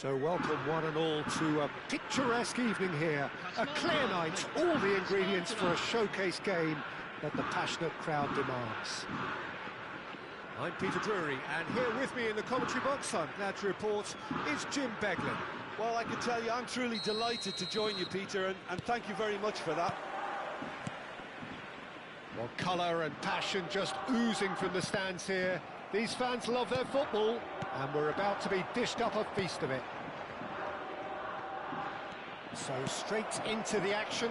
So welcome one and all to a picturesque evening here. A clear night, all the ingredients for a showcase game that the passionate crowd demands. I'm Peter Drury, and here with me in the commentary box, I'm glad to report, is Jim Beglin. Well, I can tell you, I'm truly delighted to join you, Peter, and thank you very much for that. Well, colour and passion just oozing from the stands here. These fans love their football, and we're about to be dished up a feast of it. So straight into the action.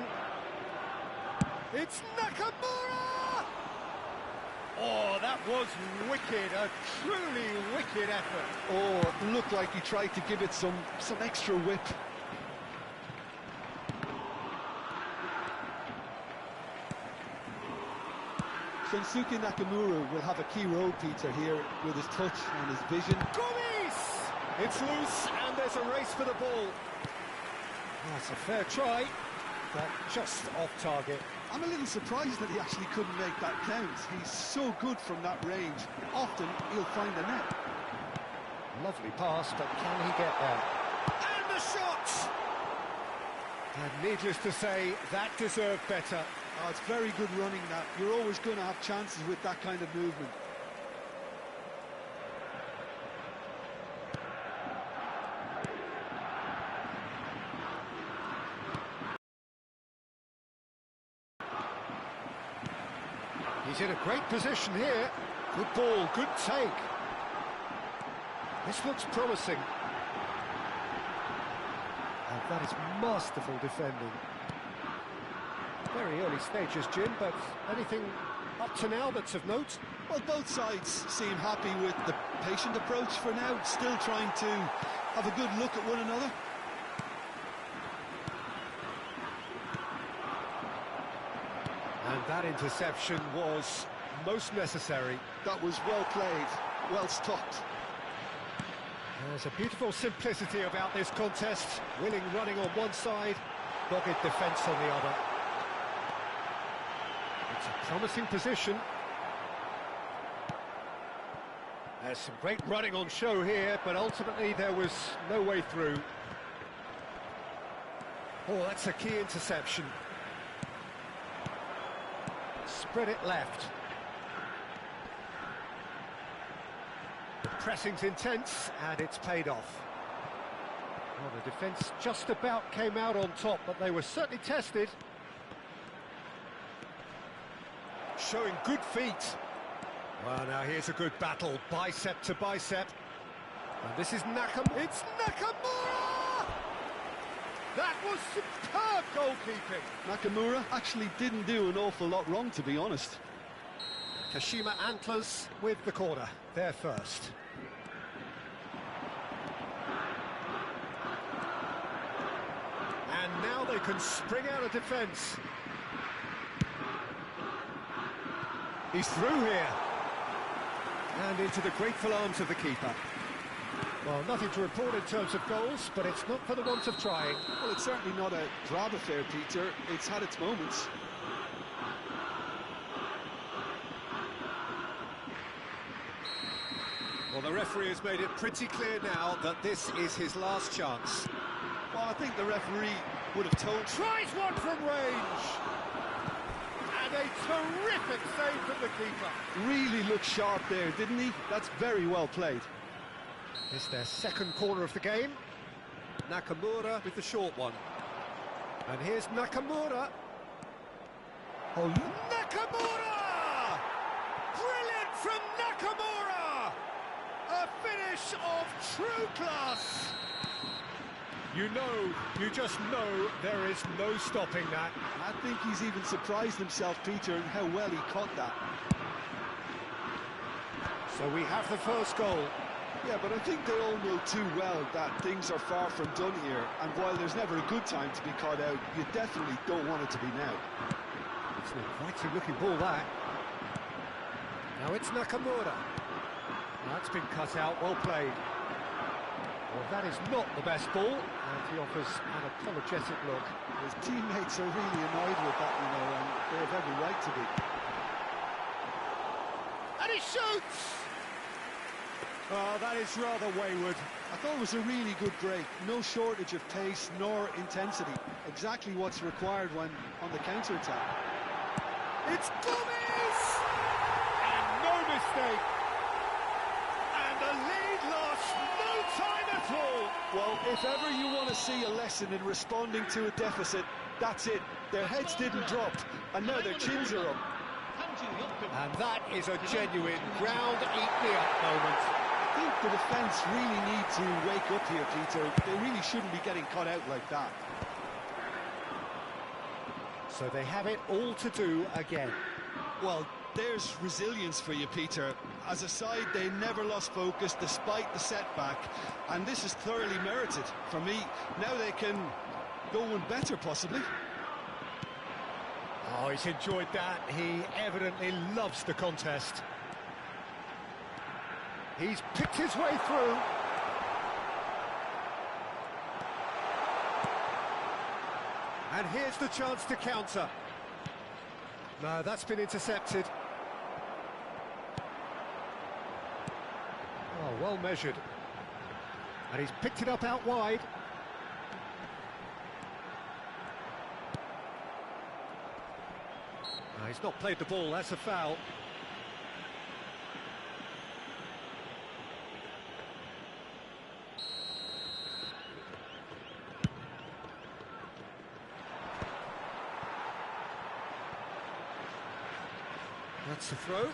It's Nakamura! Oh, that was wicked, a truly wicked effort. Oh, it looked like he tried to give it some extra whip. Shinsuke Nakamura will have a key role, Peter, here with his touch and his vision. Gomis! It's loose, and there's a race for the ball. That's a fair try, but just off target. I'm a little surprised that he actually couldn't make that count. He's so good from that range. Often, he'll find the net. Lovely pass, but can he get there? And the shot! And needless to say, that deserved better. Oh, it's very good running, that. You're always going to have chances with that kind of movement. He's in a great position here. Good ball, good take. This looks promising. And that is masterful defending. Very early stages, Jim, but anything up to now that's of note? Well, both sides seem happy with the patient approach for now, still trying to have a good look at one another. And that interception was most necessary. That was well played, well stopped. There's a beautiful simplicity about this contest. Willing running on one side, dogged defence on the other. It's a promising position. There's some great running on show here, but ultimately there was no way through. Oh, that's a key interception. Spread it left. The pressing's intense, and it's paid off. Well, the defence just about came out on top, but they were certainly tested. Showing good feet. Well, now here's a good battle, bicep to bicep. And this is Nakamura. It's Nakamura! That was superb goalkeeping. Nakamura actually didn't do an awful lot wrong, to be honest. Kashima Antlers with the corner, there first. And now they can spring out of defence. He's through here. And into the grateful arms of the keeper. Well, nothing to report in terms of goals, but it's not for the want of trying. Well, it's certainly not a drab affair, Peter. It's had its moments. Well, the referee has made it pretty clear now that this is his last chance. Well, I think the referee would have told... Tries one from range! And a terrific save from the keeper. Really looked sharp there, didn't he? That's very well played. It's their second corner of the game. Nakamura with the short one. And here's Nakamura. Oh, Nakamura! Brilliant from Nakamura! A finish of true class! You just know there is no stopping that. I think he's even surprised himself, Peter, in how well he caught that. So we have the first goal. Yeah, but I think they all know too well that things are far from done here, and while there's never a good time to be caught out, you definitely don't want it to be now. It's an inviting looking ball, that. Now it's Nakamura. That's been cut out, well played. Well, that is not the best ball, and he offers an apologetic look. His teammates are really annoyed with that, you know, and they have every right to be. And he shoots! Oh, that is rather wayward. I thought it was a really good break. No shortage of pace nor intensity. Exactly what's required when on the counter-attack. It's Gomez! And no mistake. And the lead lost no time at all. Well, if ever you want to see a lesson in responding to a deficit, that's it. Their heads didn't drop, and now their chins are up. And that is a genuine ground-eat-me-up moment. I think the defence really need to wake up here, Peter. They really shouldn't be getting caught out like that. So they have it all to do again. Well, there's resilience for you, Peter. As a side, they never lost focus despite the setback, and this is thoroughly merited. For me, now they can go one better, possibly. Oh, he's enjoyed that. He evidently loves the contest. He's picked his way through. And here's the chance to counter. No, that's been intercepted. Oh, well measured. And he's picked it up out wide. No, he's not played the ball, that's a foul. That's the throw. And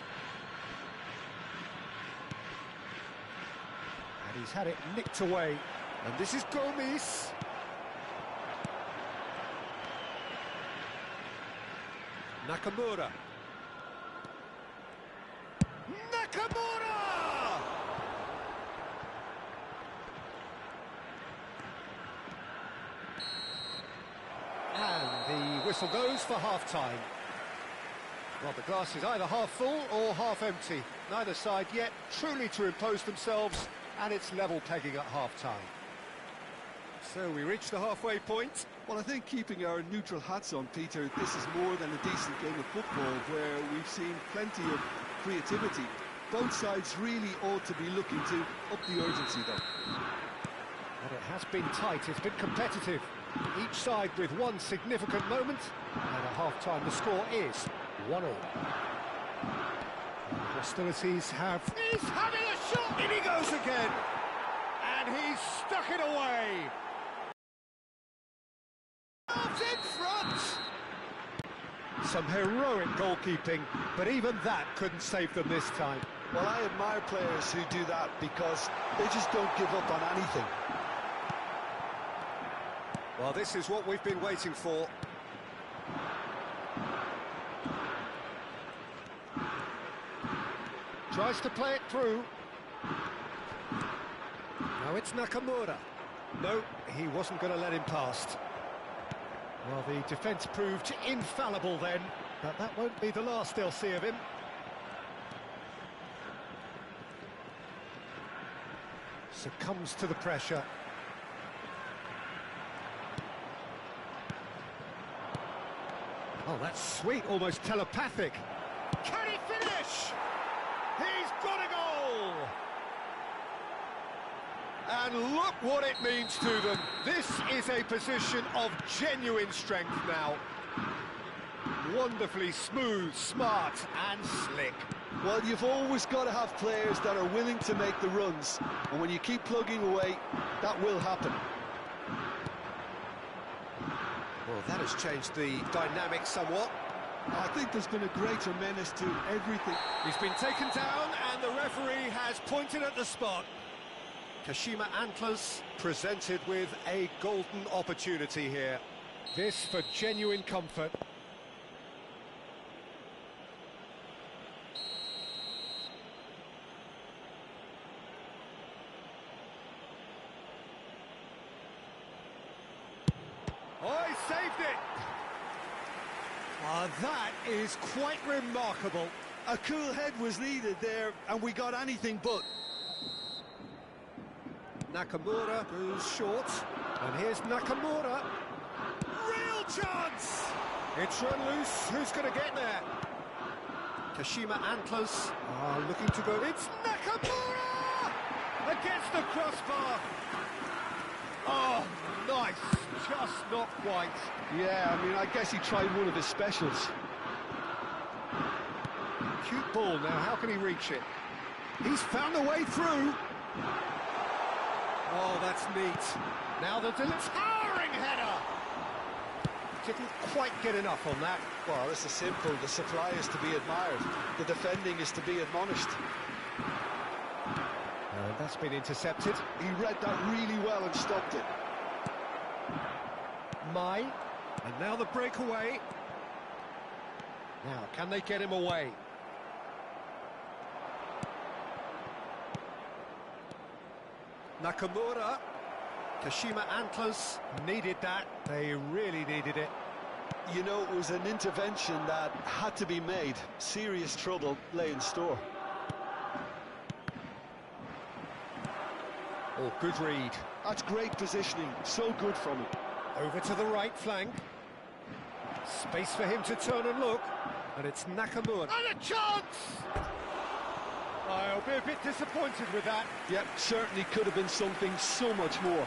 he's had it nicked away. And this is Gomez. Nakamura. Nakamura! And the whistle goes for half-time. Well, the glass is either half full or half empty. Neither side yet truly to impose themselves, and it's level pegging at half-time. So we reach the halfway point. Well, I think keeping our neutral hats on, Peter, this is more than a decent game of football where we've seen plenty of creativity. Both sides really ought to be looking to up the urgency, though. But it has been tight, it's been competitive. Each side with one significant moment, and at half-time the score is 1-all. Hostilities have... He's having a shot! In he goes again! And he's stuck it away! In front! Some heroic goalkeeping, but even that couldn't save them this time. Well, I admire players who do that because they just don't give up on anything. Well, this is what we've been waiting for. Tries to play it through. Now it's Nakamura. No, he wasn't going to let him past. Well, the defence proved infallible then, but that won't be the last they'll see of him. Succumbs to the pressure. Oh, that's sweet, almost telepathic. Can he finish? He's got a goal! And look what it means to them. This is a position of genuine strength now. Wonderfully smooth, smart and slick. Well, you've always got to have players that are willing to make the runs. And when you keep plugging away, that will happen. Well, that has changed the dynamic somewhat. I think there's been a greater menace to everything. He's been taken down and the referee has pointed at the spot. Kashima Antlers presented with a golden opportunity here. This for genuine comfort. Oh, he saved it! That is quite remarkable. A cool head was needed there, and we got anything but. Nakamura goes short, and here's Nakamura. Real chance! It's run loose, who's going to get there? Kashima Antlers are looking to go, it's Nakamura! against the crossbar. Oh, nice, just not quite. Yeah, I mean, I guess he tried one of his specials. Cute ball now, how can he reach it? He's found a way through. Oh, that's neat. Now the towering header. Didn't quite get enough on that. Well, this is simple. The supply is to be admired. The defending is to be admonished. And that's been intercepted. He read that really well and stopped it. Mai. And now the breakaway. Now, can they get him away? Nakamura. Kashima Antlers needed that. They really needed it. You know, it was an intervention that had to be made. Serious trouble lay in store. Oh, good read. That's great positioning. So good from him. Over to the right flank. Space for him to turn and look. And it's Nakamura. And a chance! I'll be a bit disappointed with that. Yep, certainly could have been something so much more.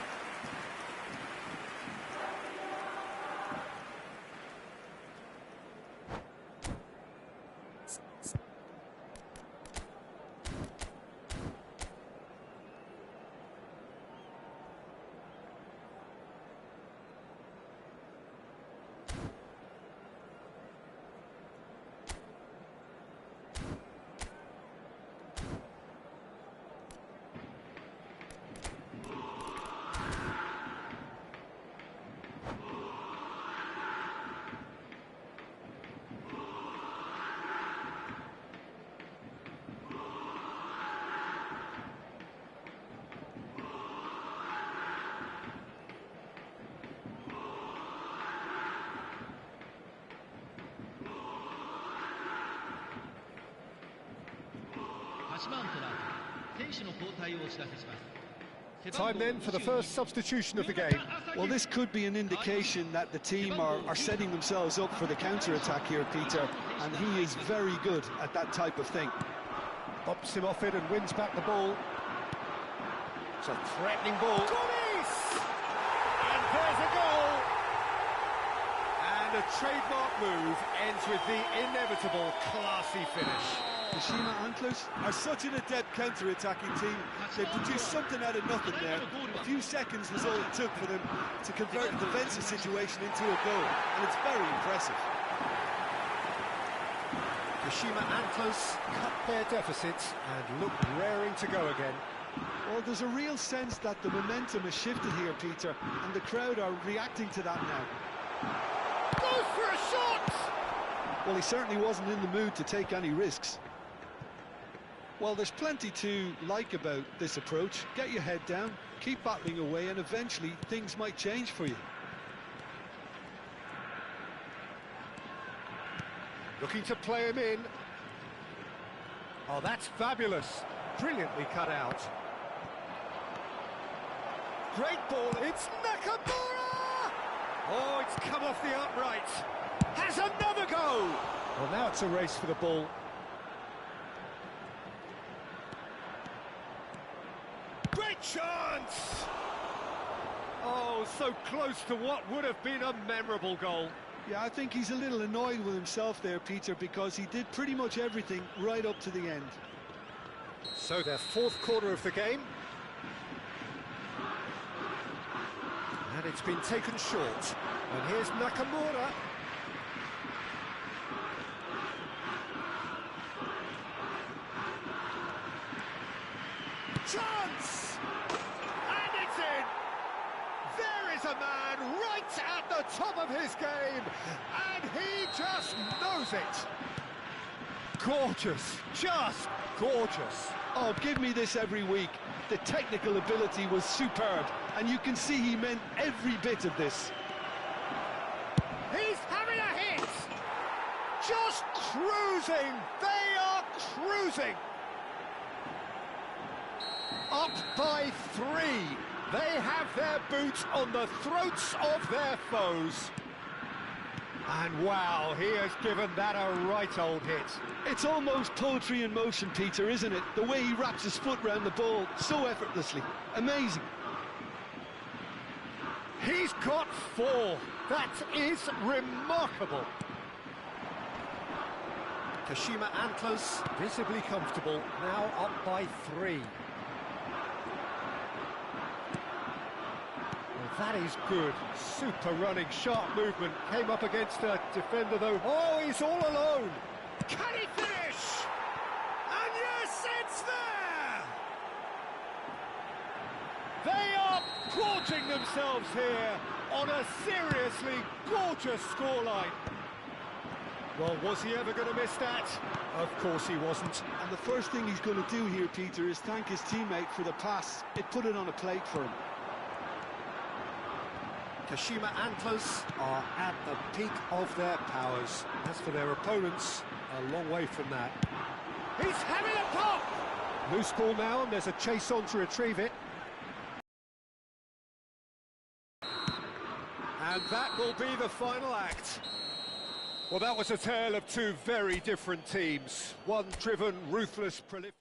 Time then for the first substitution of the game. Well, this could be an indication that the team are setting themselves up for the counter-attack here, Peter, and he is very good at that type of thing. Bumps him off it and wins back the ball. It's a threatening ball. Goalies! And there's a goal! And a trademark move ends with the inevitable classy finish. Kashima Antlers are such an adept counter-attacking team. They produced something out of nothing there. A few seconds was all it took for them to convert a defensive situation into a goal, and it's very impressive. Kashima Antlers cut their deficits and look raring to go again. Well, there's a real sense that the momentum has shifted here, Peter, and the crowd are reacting to that now. Goes for a shot! Well, he certainly wasn't in the mood to take any risks. Well, there's plenty to like about this approach. Get your head down, keep battling away, and eventually things might change for you. Looking to play him in. Oh, that's fabulous. Brilliantly cut out. Great ball, it's Nakamura! Oh, it's come off the upright. Has another go! Well, now it's a race for the ball. Great chance! Oh, so close to what would have been a memorable goal. Yeah, I think he's a little annoyed with himself there, Peter, because he did pretty much everything right up to the end. So their fourth quarter of the game. And it's been taken short. And here's Nakamura. Chance! And it's in! There is a man right at the top of his game, and he just knows it. Gorgeous, just gorgeous. Oh, give me this every week. The technical ability was superb, and you can see he meant every bit of this. He's having a hit! Just cruising! They are cruising! Up by 3. They have their boots on the throats of their foes. And wow, he has given that a right old hit. It's almost poetry in motion, Peter, isn't it? The way he wraps his foot round the ball so effortlessly. Amazing. He's got 4. That is remarkable. Kashima Antlers visibly comfortable, now up by 3. Well, that is good. Super running, sharp movement. Came up against a defender though. Oh, he's all alone. Can he finish? And yes, it's there! They are gorging themselves here on a seriously gorgeous scoreline. Well, was he ever going to miss that? Of course he wasn't. And the first thing he's going to do here, Peter, is thank his teammate for the pass. It put it on a plate for him. Kashima Antlers are at the peak of their powers. As for their opponents, a long way from that. He's having a pop! Loose ball now, and there's a chase on to retrieve it. And that will be the final act. Well, that was a tale of 2 very different teams. One driven, ruthless, prolific.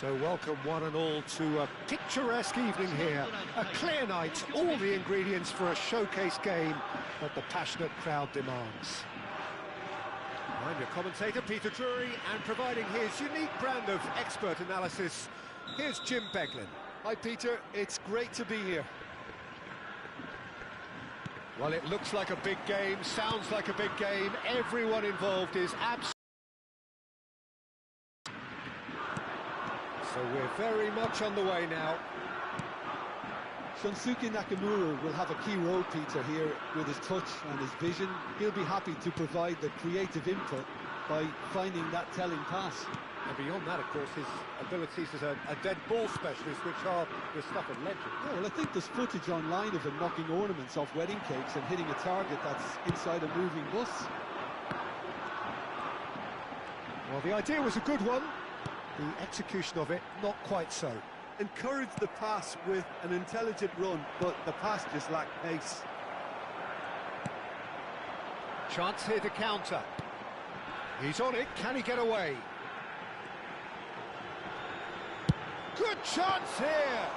So welcome one and all to a picturesque evening here. A clear night, all the ingredients for a showcase game that the passionate crowd demands. I'm your commentator, Peter Drury, and providing his unique brand of expert analysis, here's Jim Beglin. Hi Peter, it's great to be here. Well, it looks like a big game, sounds like a big game. Everyone involved is absolutely... So we're very much on the way now. Shunsuke Nakamura will have a key role, Peter, here with his touch and his vision. He'll be happy to provide the creative input by finding that telling pass. And beyond that, of course, his abilities as a dead ball specialist, which are the stuff of legend. Yeah, well, I think there's footage online of him knocking ornaments off wedding cakes and hitting a target that's inside a moving bus. Well, the idea was a good one. The execution of it, not quite so. Encouraged the pass with an intelligent run, but the pass just lacked pace. Chance here to counter. He's on it, can he get away? Good chance here!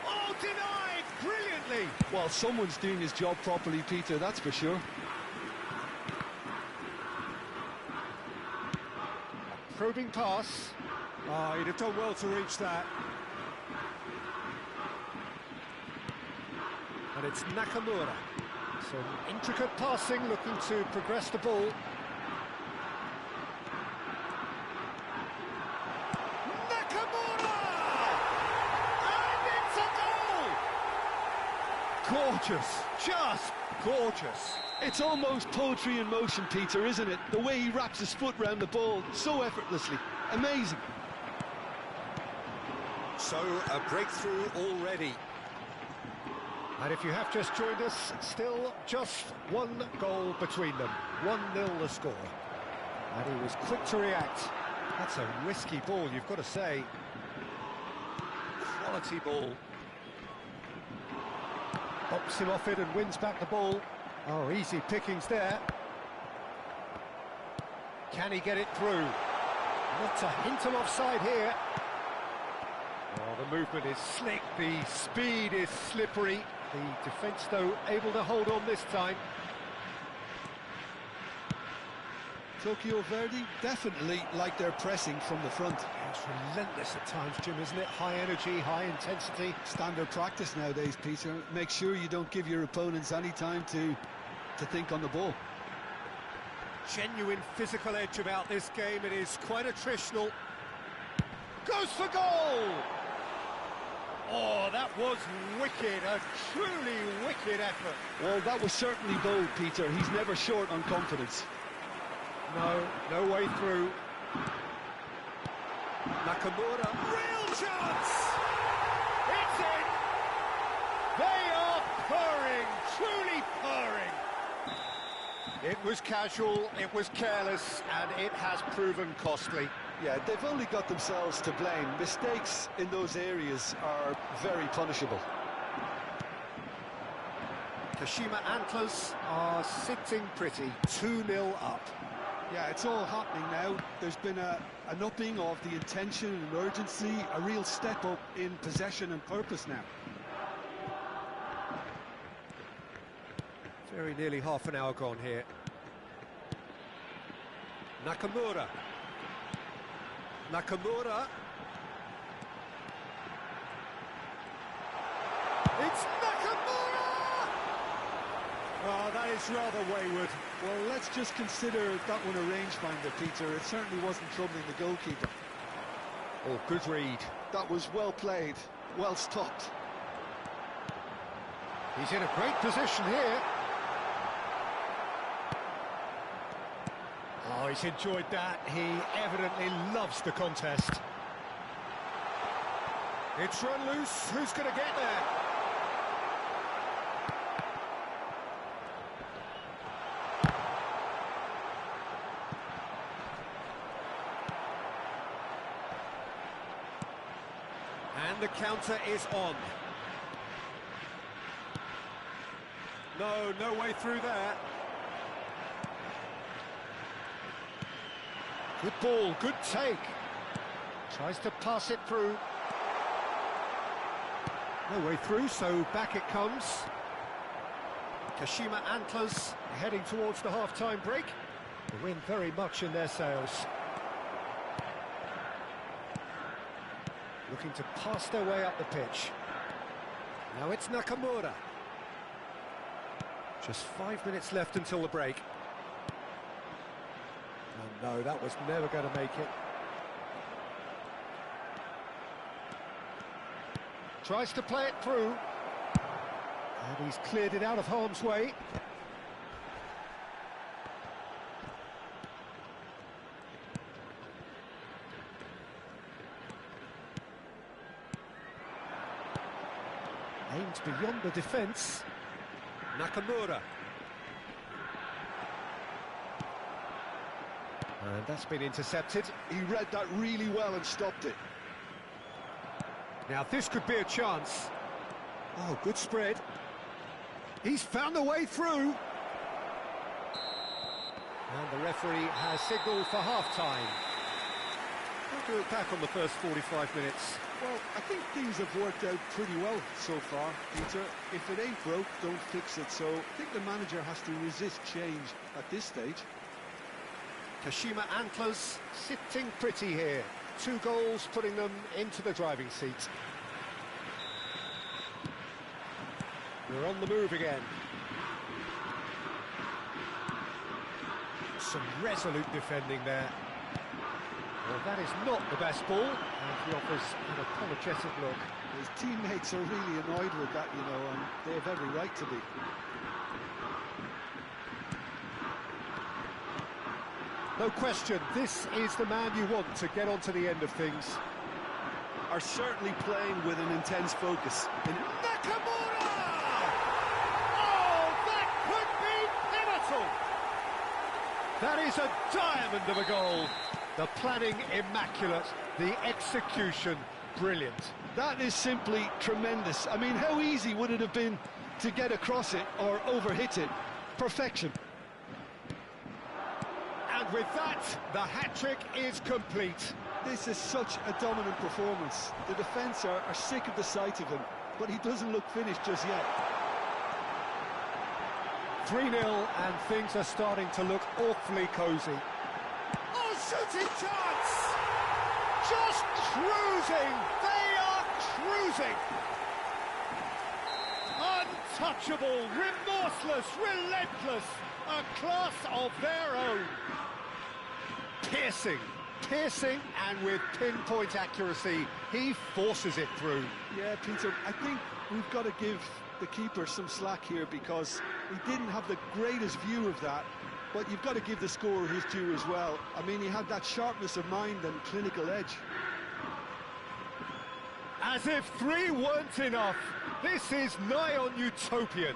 Oh, denied brilliantly! Well, someone's doing his job properly, Peter, that's for sure. Probing pass. Oh, he'd have done well to reach that. And it's Nakamura. Some intricate passing, looking to progress the ball. Nakamura! And it's a goal! Gorgeous, just gorgeous. It's almost poetry in motion, Peter, isn't it? The way he wraps his foot round the ball so effortlessly. Amazing. So, a breakthrough already. And if you have just joined us, still just one goal between them. 1-0 the score. And he was quick to react. That's a risky ball, you've got to say. Quality ball. Bops him off it and wins back the ball. Oh, easy pickings there. Can he get it through? Not a hint of offside here. Oh, the movement is slick, the speed is slippery. The defence, though, able to hold on this time. Tokyo Verdy definitely like their pressing from the front. It's relentless at times, Jim, isn't it? High energy, high intensity. Standard practice nowadays, Peter. Make sure you don't give your opponents any time to think on the ball. Genuine physical edge about this game. It is quite attritional. Goes for goal! Oh, that was wicked, a truly wicked effort. Well, that was certainly bold, Peter. He's never short on confidence. No way through. Nakamura, real chance! It's in! They are purring, truly purring. It was casual, it was careless, and it has proven costly. Yeah, they've only got themselves to blame. Mistakes in those areas are very punishable. Kashima Antlers are sitting pretty, 2-0 up. Yeah, it's all happening now. There's been an upping of the intention and urgency, a real step up in possession and purpose now. Very nearly half an hour gone here. Nakamura. It's Nakamura! Oh, that is rather wayward. Well, let's just consider that one a rangefinder, Peter. It certainly wasn't troubling the goalkeeper. Oh, good read. That was well played, well stopped. He's in a great position here. Oh, he's enjoyed that. He evidently loves the contest. It's run loose. Who's going to get there? And the counter is on. No way through there. Good ball, good take. Tries to pass it through. No way through, so back it comes. Kashima Antlers heading towards the half-time break. The wind very much in their sails. Looking to pass their way up the pitch. Now it's Nakamura. Just 5 minutes left until the break. Oh no, that was never going to make it. Tries to play it through. And he's cleared it out of harm's way. Aimed beyond the defence. Nakamura. And that's been intercepted. He read that really well and stopped it. Now this could be a chance. Oh, good spread. He's found a way through. And the referee has signalled for half-time. How do we look back on the first 45 minutes? Well, I think things have worked out pretty well so far, Peter. If it ain't broke, don't fix it. So I think the manager has to resist change at this stage. Kashima Antlers sitting pretty here. 2 goals putting them into the driving seat. We're on the move again. Some resolute defending there. Well, that is not the best ball, and he offers an apologetic look. His teammates are really annoyed with that, you know, and they have every right to be. No question, this is the man you want to get onto the end of things. Are certainly playing with an intense focus. Nakamura! Oh, that could be pivotal! That is a diamond of a goal. The planning immaculate, the execution brilliant. That is simply tremendous. I mean, how easy would it have been to get across it or overhit it? Perfection. And with that, the hat-trick is complete. This is such a dominant performance. The defence are sick of the sight of him, but he doesn't look finished just yet. 3-0, and things are starting to look awfully cosy. Oh, shooting chance! Just cruising! They are cruising! Untouchable, remorseless, relentless, a class of their own. Piercing, and with pinpoint accuracy, he forces it through. Yeah, Peter, I think we've got to give the keeper some slack here because he didn't have the greatest view of that, but you've got to give the scorer his due as well. I mean, he had that sharpness of mind and clinical edge. As if 3 weren't enough, this is nigh on utopian.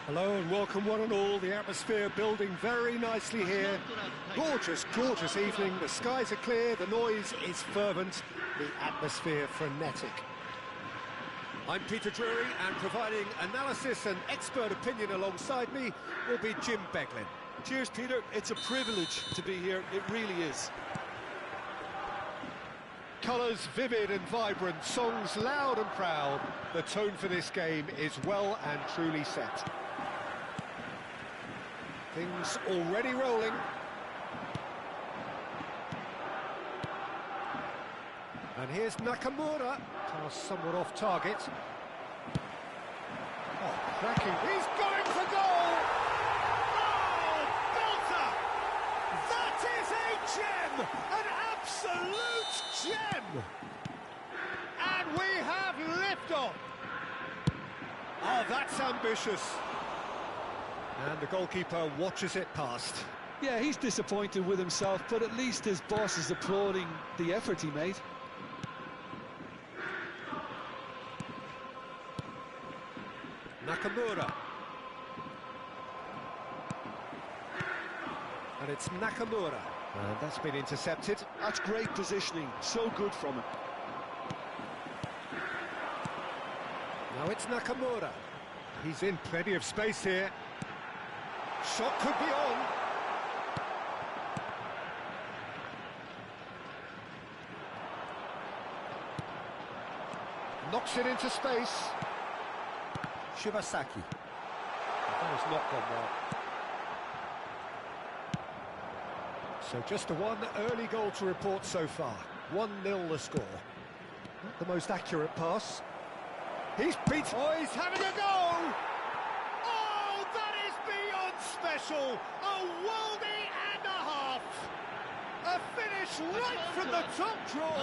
Hello and welcome one and all. The atmosphere building very nicely here. Gorgeous, gorgeous evening. The skies are clear, the noise is fervent, the atmosphere frenetic. I'm Peter Drury, and providing analysis and expert opinion alongside me will be Jim Beglin. Cheers, Peter. It's a privilege to be here. It really is. Colours vivid and vibrant, songs loud and proud. The tone for this game is well and truly set. Things already rolling. And here's Nakamura, cast somewhat off target. Oh, cracking, he's going for goal! Oh, belter! That is a gem! An absolute gem! And we have liftoff! Oh, that's ambitious. And the goalkeeper watches it past. Yeah, he's disappointed with himself, but at least his boss is applauding the effort he made. Nakamura. And it's Nakamura. And that's been intercepted. That's great positioning, so good from him. Now it's Nakamura. He's in plenty of space here. Shot could be on. Knocks it into space. Shibasaki. That has not gone well. So just a one early goal to report so far. 1-0 the score. Not the most accurate pass. He's beat. Oh, he's having a go! Oh, that is beyond special! A worldie and a half! A finish right from the top draw!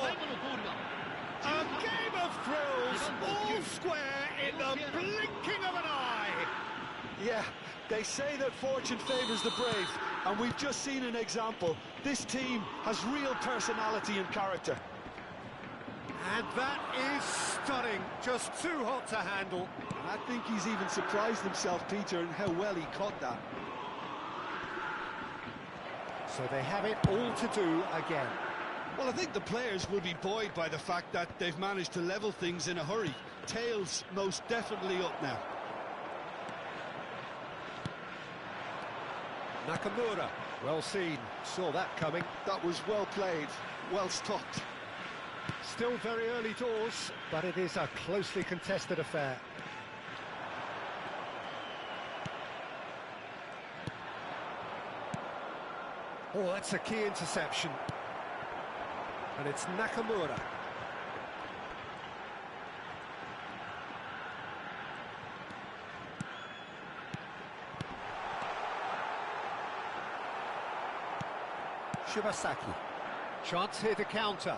A game of thrills, all square in the blinking of an eye! Yeah, they say that fortune favours the brave, and we've just seen an example. This team has real personality and character. And that is stunning, just too hot to handle. I think he's even surprised himself, Peter, in how well he caught that. So they have it all to do again. Well, I think the players will be buoyed by the fact that they've managed to level things in a hurry. Tails most definitely up now. Nakamura, well seen, saw that coming. That was well played, well stopped. Still very early doors, but it is a closely contested affair. Oh, that's a key interception. And it's Nakamura. Shibasaki. Chance here to counter.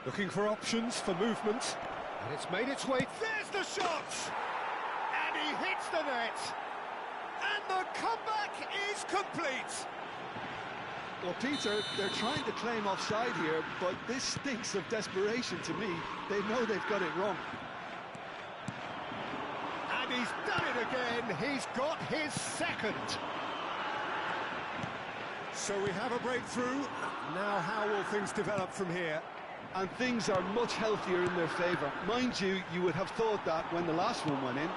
Looking for options for movement. And it's made its way. There's the shot! And he hits the net. And the comeback is complete. Well, Peter, they're trying to claim offside here, but this stinks of desperation to me. They know they've got it wrong. And he's done it again. He's got his second. So we have a breakthrough. Now how will things develop from here? And things are much healthier in their favour. Mind you, you would have thought that when the last one went in.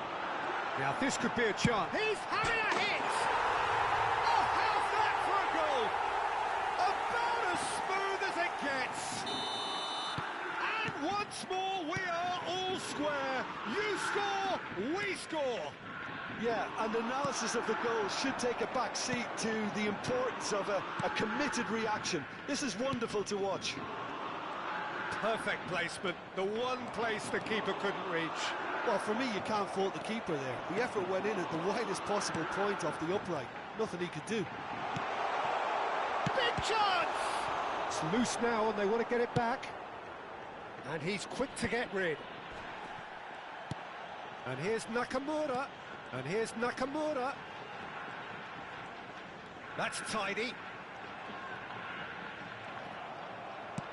Now this could be a chance. He's having a hit! Oh, how's that for a goal? About as smooth as it gets. And once more we are all square. You score, we score. Yeah, and analysis of the goal should take a back seat to the importance of a committed reaction. This is wonderful to watch. Perfect placement, the one place the keeper couldn't reach. Well, for me, you can't fault the keeper there. The effort went in at the widest possible point off the upright. Nothing he could do. Big chance! It's loose now and they want to get it back. And he's quick to get rid. And here's Nakamura. And here's Nakamura. That's tidy.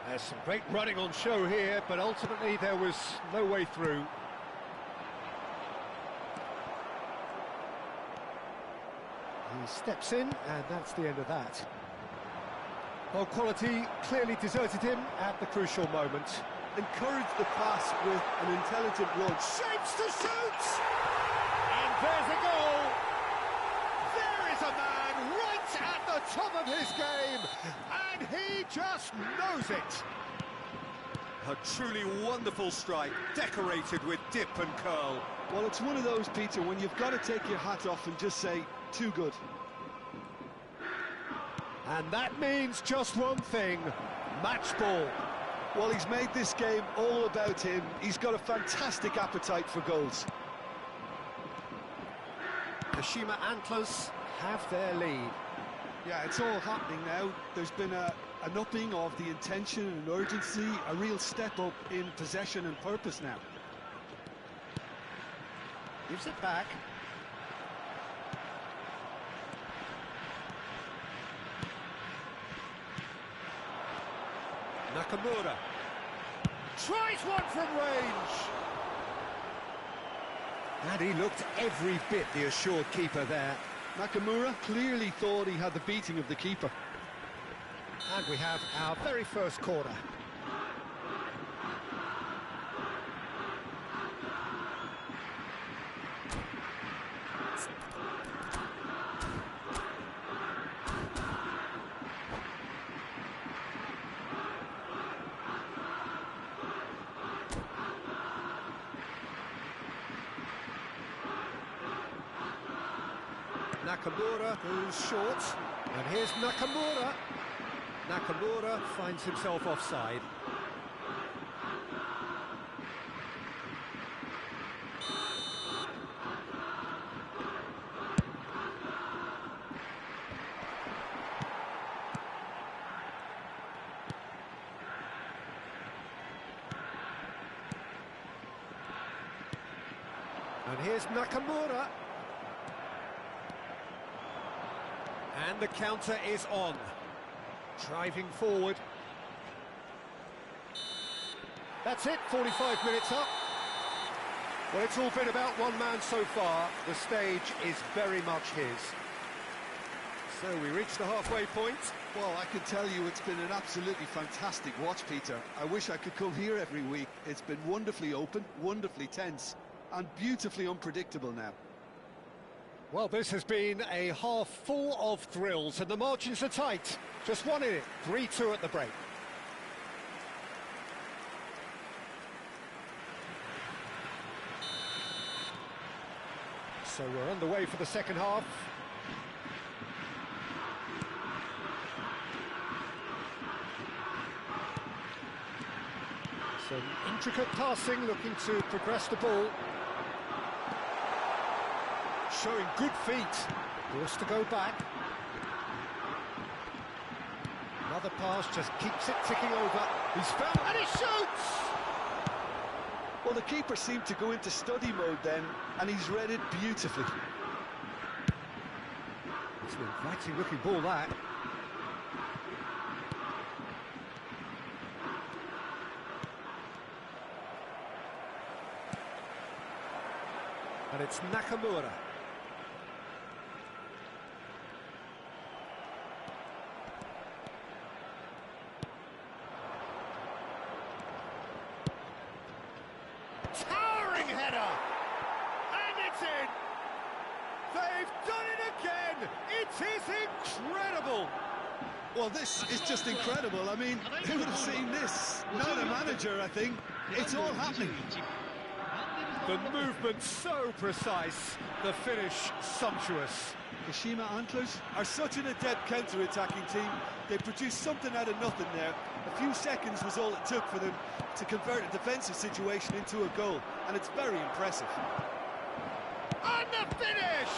There's some great running on show here, but ultimately there was no way through. He steps in, and that's the end of that. Well, quality clearly deserted him at the crucial moment. Encourage the pass with an intelligent run. Shapes to shoot! And there's a goal! There is a man right at the top of his game, and he just knows it. A truly wonderful strike, decorated with dip and curl. Well, it's one of those, Peter, when you've got to take your hat off and just say, too good. And that means just one thing, match ball. Well, he's made this game all about him. He's got a fantastic appetite for goals. Kashima Antlers have their lead. Yeah, it's all happening now. There's been an upping of the intention and urgency, a real step up in possession and purpose now. Gives it back. Nakamura tries one from range. And he looked every bit the assured keeper there. Nakamura clearly thought he had the beating of the keeper. And we have our very first corner. Nakamura goes short, and here's Nakamura. Nakamura finds himself offside. And here's Nakamura. And the counter is on. Driving forward. That's it, 45 minutes up. Well, it's all been about one man so far. The stage is very much his. So we reach the halfway point. Well, I can tell you it's been an absolutely fantastic watch, Peter. I wish I could come here every week. It's been wonderfully open, wonderfully tense, and beautifully unpredictable now. Well, this has been a half full of thrills, and the margins are tight. Just one in it, 3-2 at the break. So we're underway for the second half. Some intricate passing, looking to progress the ball. Showing good feet. Forced to go back. Another pass just keeps it ticking over. He's found and he shoots! Well, the keeper seemed to go into study mode then, and he's read it beautifully. It's an inviting looking ball, that. And it's Nakamura. Towering header! And it's in! They've done it again! It is incredible! Well, this is just incredible. I mean, who would have seen this? Not a manager, I think. It's all happening. The movement so precise, the finish sumptuous. Kashima Antlers are such an adept counter-attacking team. They produced something out of nothing there. A few seconds was all it took for them to convert a defensive situation into a goal, and it's very impressive. And the finish!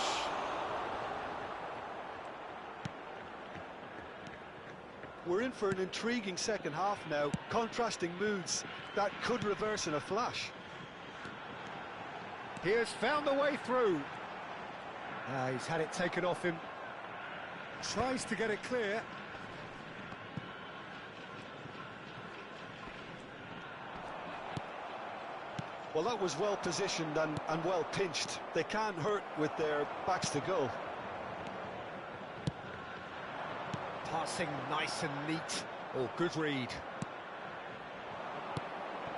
We're in for an intriguing second half now, contrasting moods that could reverse in a flash. He has found the way through. He's had it taken off him. Tries to get it clear. Well, that was well positioned and well pinched. They can't hurt with their backs to goal. Passing nice and neat. Oh, good read.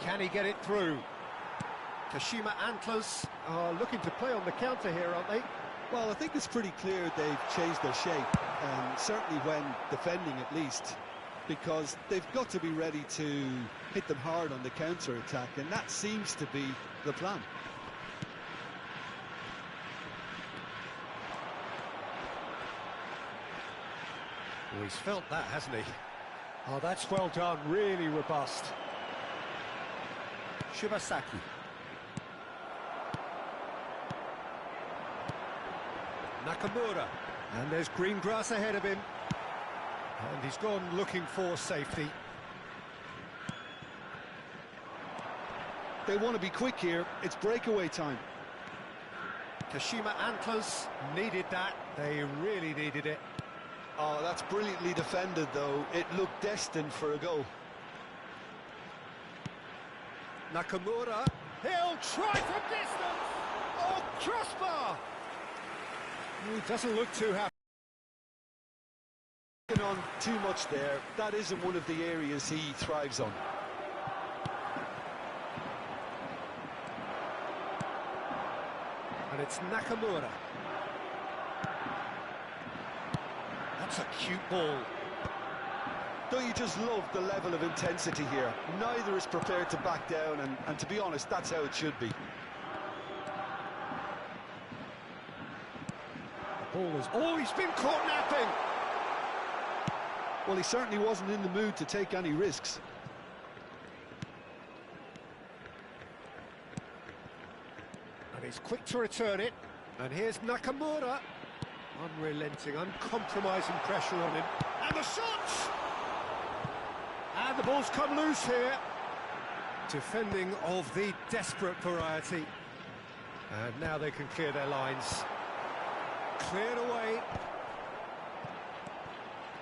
Can he get it through? Kashima Antlers are looking to play on the counter here, aren't they? Well, I think it's pretty clear they've changed their shape, and certainly when defending at least, because they've got to be ready to hit them hard on the counter-attack, and that seems to be the plan. Oh, he's felt that, hasn't he? Oh, that's well done, really robust. Shibasaki. Nakamura. And there's green grass ahead of him. And he's gone looking for safety. They want to be quick here. It's breakaway time. Kashima Antlers needed that. They really needed it. Oh, that's brilliantly defended, though. It looked destined for a goal. Nakamura. He'll try from distance. Oh, crossbar. He doesn't look too happy. On too much there. That isn't one of the areas he thrives on. And it's Nakamura. That's a cute ball. Don't you just love the level of intensity here? Neither is prepared to back down, and to be honest, that's how it should be. The ball is... Oh, he's been caught napping! Well, he certainly wasn't in the mood to take any risks. And he's quick to return it. And here's Nakamura. Unrelenting, uncompromising pressure on him. And the shots! And the ball's come loose here. Defending of the desperate variety. And now they can clear their lines. Cleared away.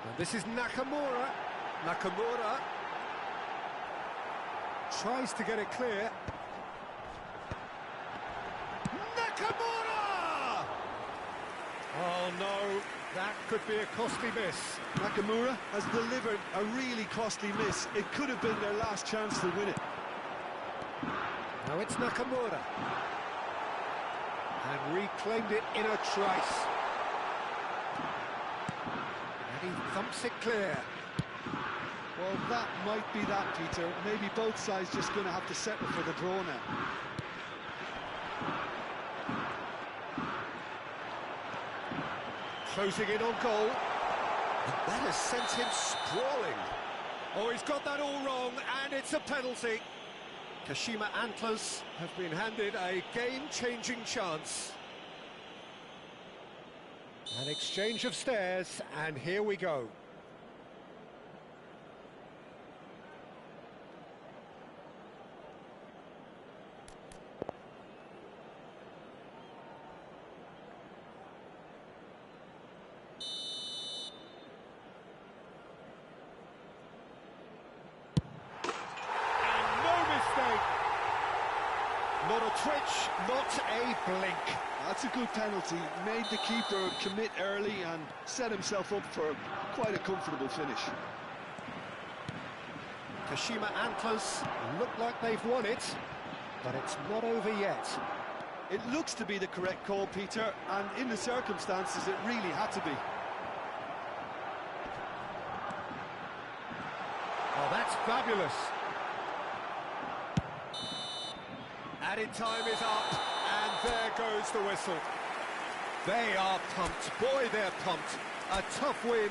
And this is Nakamura. Nakamura tries to get it clear. Nakamura! Oh no, that could be a costly miss. Nakamura has delivered a really costly miss. It could have been their last chance to win it. Now it's Nakamura. And reclaimed it in a trice. And he thumps it clear. Well, that might be that, Peter. Maybe both sides just going to have to settle for the draw now. Closing in on goal. And that has sent him sprawling. Oh, he's got that all wrong, and it's a penalty. Kashima Antlers have been handed a game-changing chance. An exchange of stares, and here we go. Not a twitch, not a blink. That's a good penalty. Made the keeper commit early and set himself up for quite a comfortable finish. Kashima Antlers look like they've won it, but it's not over yet. It looks to be the correct call, Peter, and in the circumstances it really had to be. Oh, that's fabulous. Added time is up, and there goes the whistle. They are pumped. Boy, they're pumped. A tough win.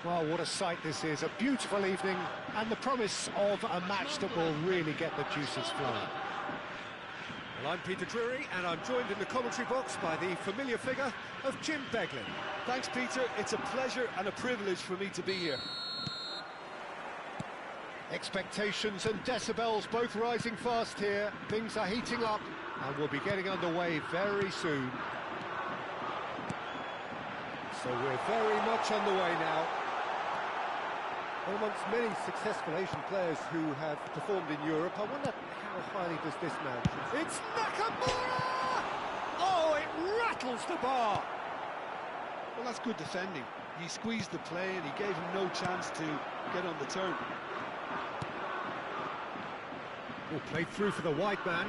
Well, what a sight this is, a beautiful evening, and the promise of a match that will really get the juices flowing. Well, I'm Peter Drury, and I'm joined in the commentary box by the familiar figure of Jim Beglin. Thanks, Peter. It's a pleasure and a privilege for me to be here. Expectations and decibels both rising fast here. Things are heating up, and we'll be getting underway very soon. So we're very much underway now. Well, amongst many successful Asian players who have performed in Europe, I wonder how highly does this man? It's Nakamura! Oh, it rattles the bar! Well, that's good defending. He squeezed the play and he gave him no chance to get on the turn. Oh, played through for the wide man.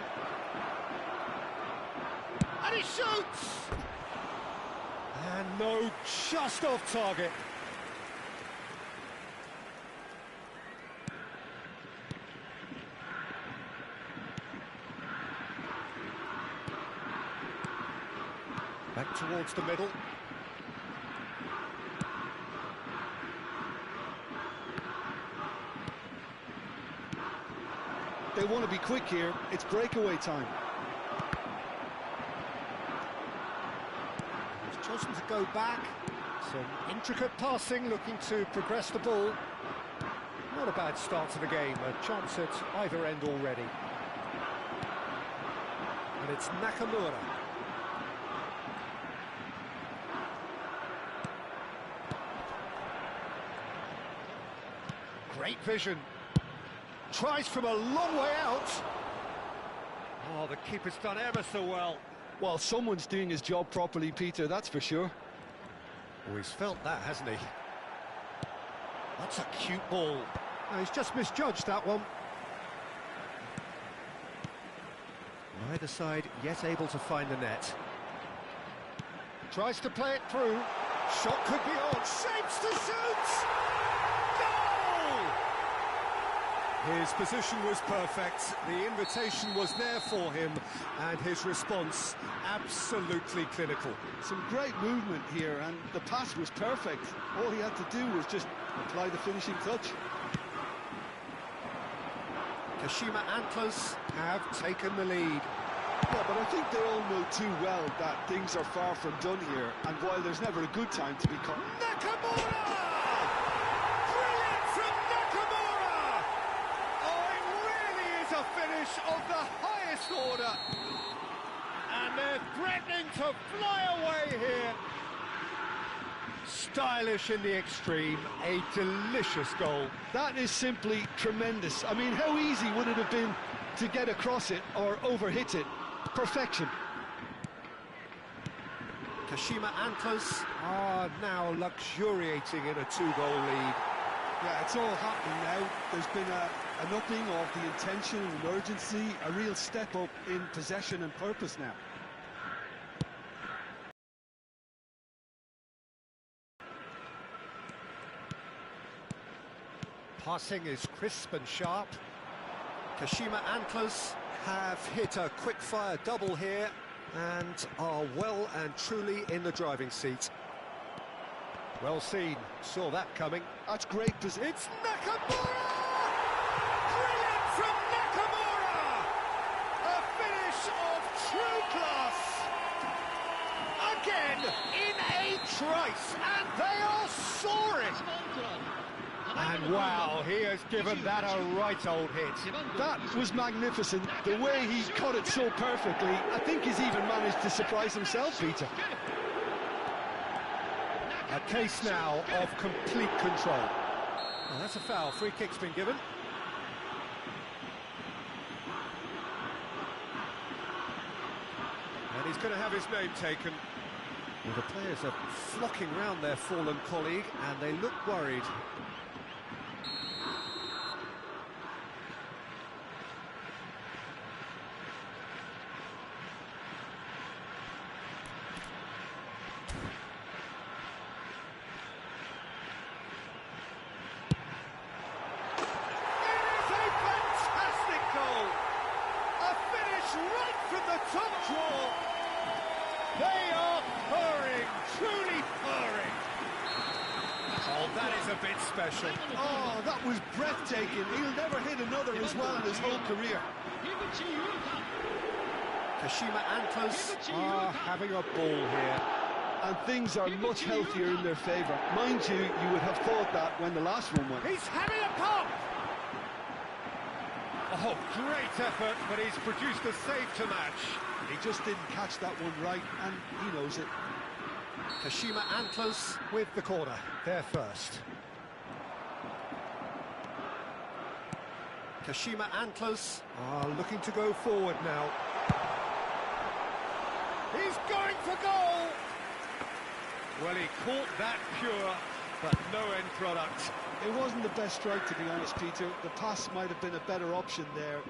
And he shoots! And no, just off target. Back towards the middle. They want to be quick here. It's breakaway time. He's chosen to go back. Some intricate passing, looking to progress the ball. Not a bad start to the game, a chance at either end already. And it's Nakamura. Great vision. Tries from a long way out. Oh, the keeper's done ever so well. Well, someone's doing his job properly, Peter, that's for sure. Oh, he's felt that, hasn't he? That's a cute ball. Oh, he's just misjudged that one. Neither side yet able to find the net. Tries to play it through. Shot could be on. Shapes to shoot! Goal! His position was perfect, the invitation was there for him, and his response absolutely clinical. Some great movement here, and the pass was perfect. All he had to do was just apply the finishing touch. Kashima Antlers have taken the lead. Yeah, but I think they all know too well that things are far from done here, and while there's never a good time to be caught. Nakamura! Brilliant from Nakamura! Oh, it really is a finish of the highest order. And they're threatening to fly away here. Stylish in the extreme, a delicious goal. That is simply tremendous. I mean, how easy would it have been to get across it or overhit it? Perfection. Kashima Antlers are now luxuriating in a two-goal lead. Yeah, it's all happening now. There's been an upping of the intention and urgency, a real step up in possession and purpose now. Passing is crisp and sharp. Kashima Antlers have hit a quick-fire double here and are well and truly in the driving seat. Well seen, saw that coming. That's great position. It's Nakamura! Brilliant from Nakamura! A finish of true class! Again, in a trice, and they are soaring! And wow, he has given that a right old hit. That was magnificent. The way he cut it so perfectly, I think he's even managed to surprise himself, Peter. A case now of complete control. Well, that's a foul. Free kick's been given. And he's going to have his name taken. Well, the players are flocking round their fallen colleague, and they look worried. Top draw. They are purring, truly purring. Oh, that is a bit special. Oh, that was breathtaking. He'll never hit another as well in his whole career. Kashima Antlers are having a ball here. And things are much healthier in their favour. Mind you, you would have thought that when the last one went. He's having a pop! Oh, great effort, but he's produced a save to match. He just didn't catch that one right, and he knows it. Kashima Antlers with the corner, there first. Kashima Antlers are looking to go forward now. He's going for goal! Well, he caught that pure, but no end product. It wasn't the best strike, to be honest, Peter. The pass might have been a better option there.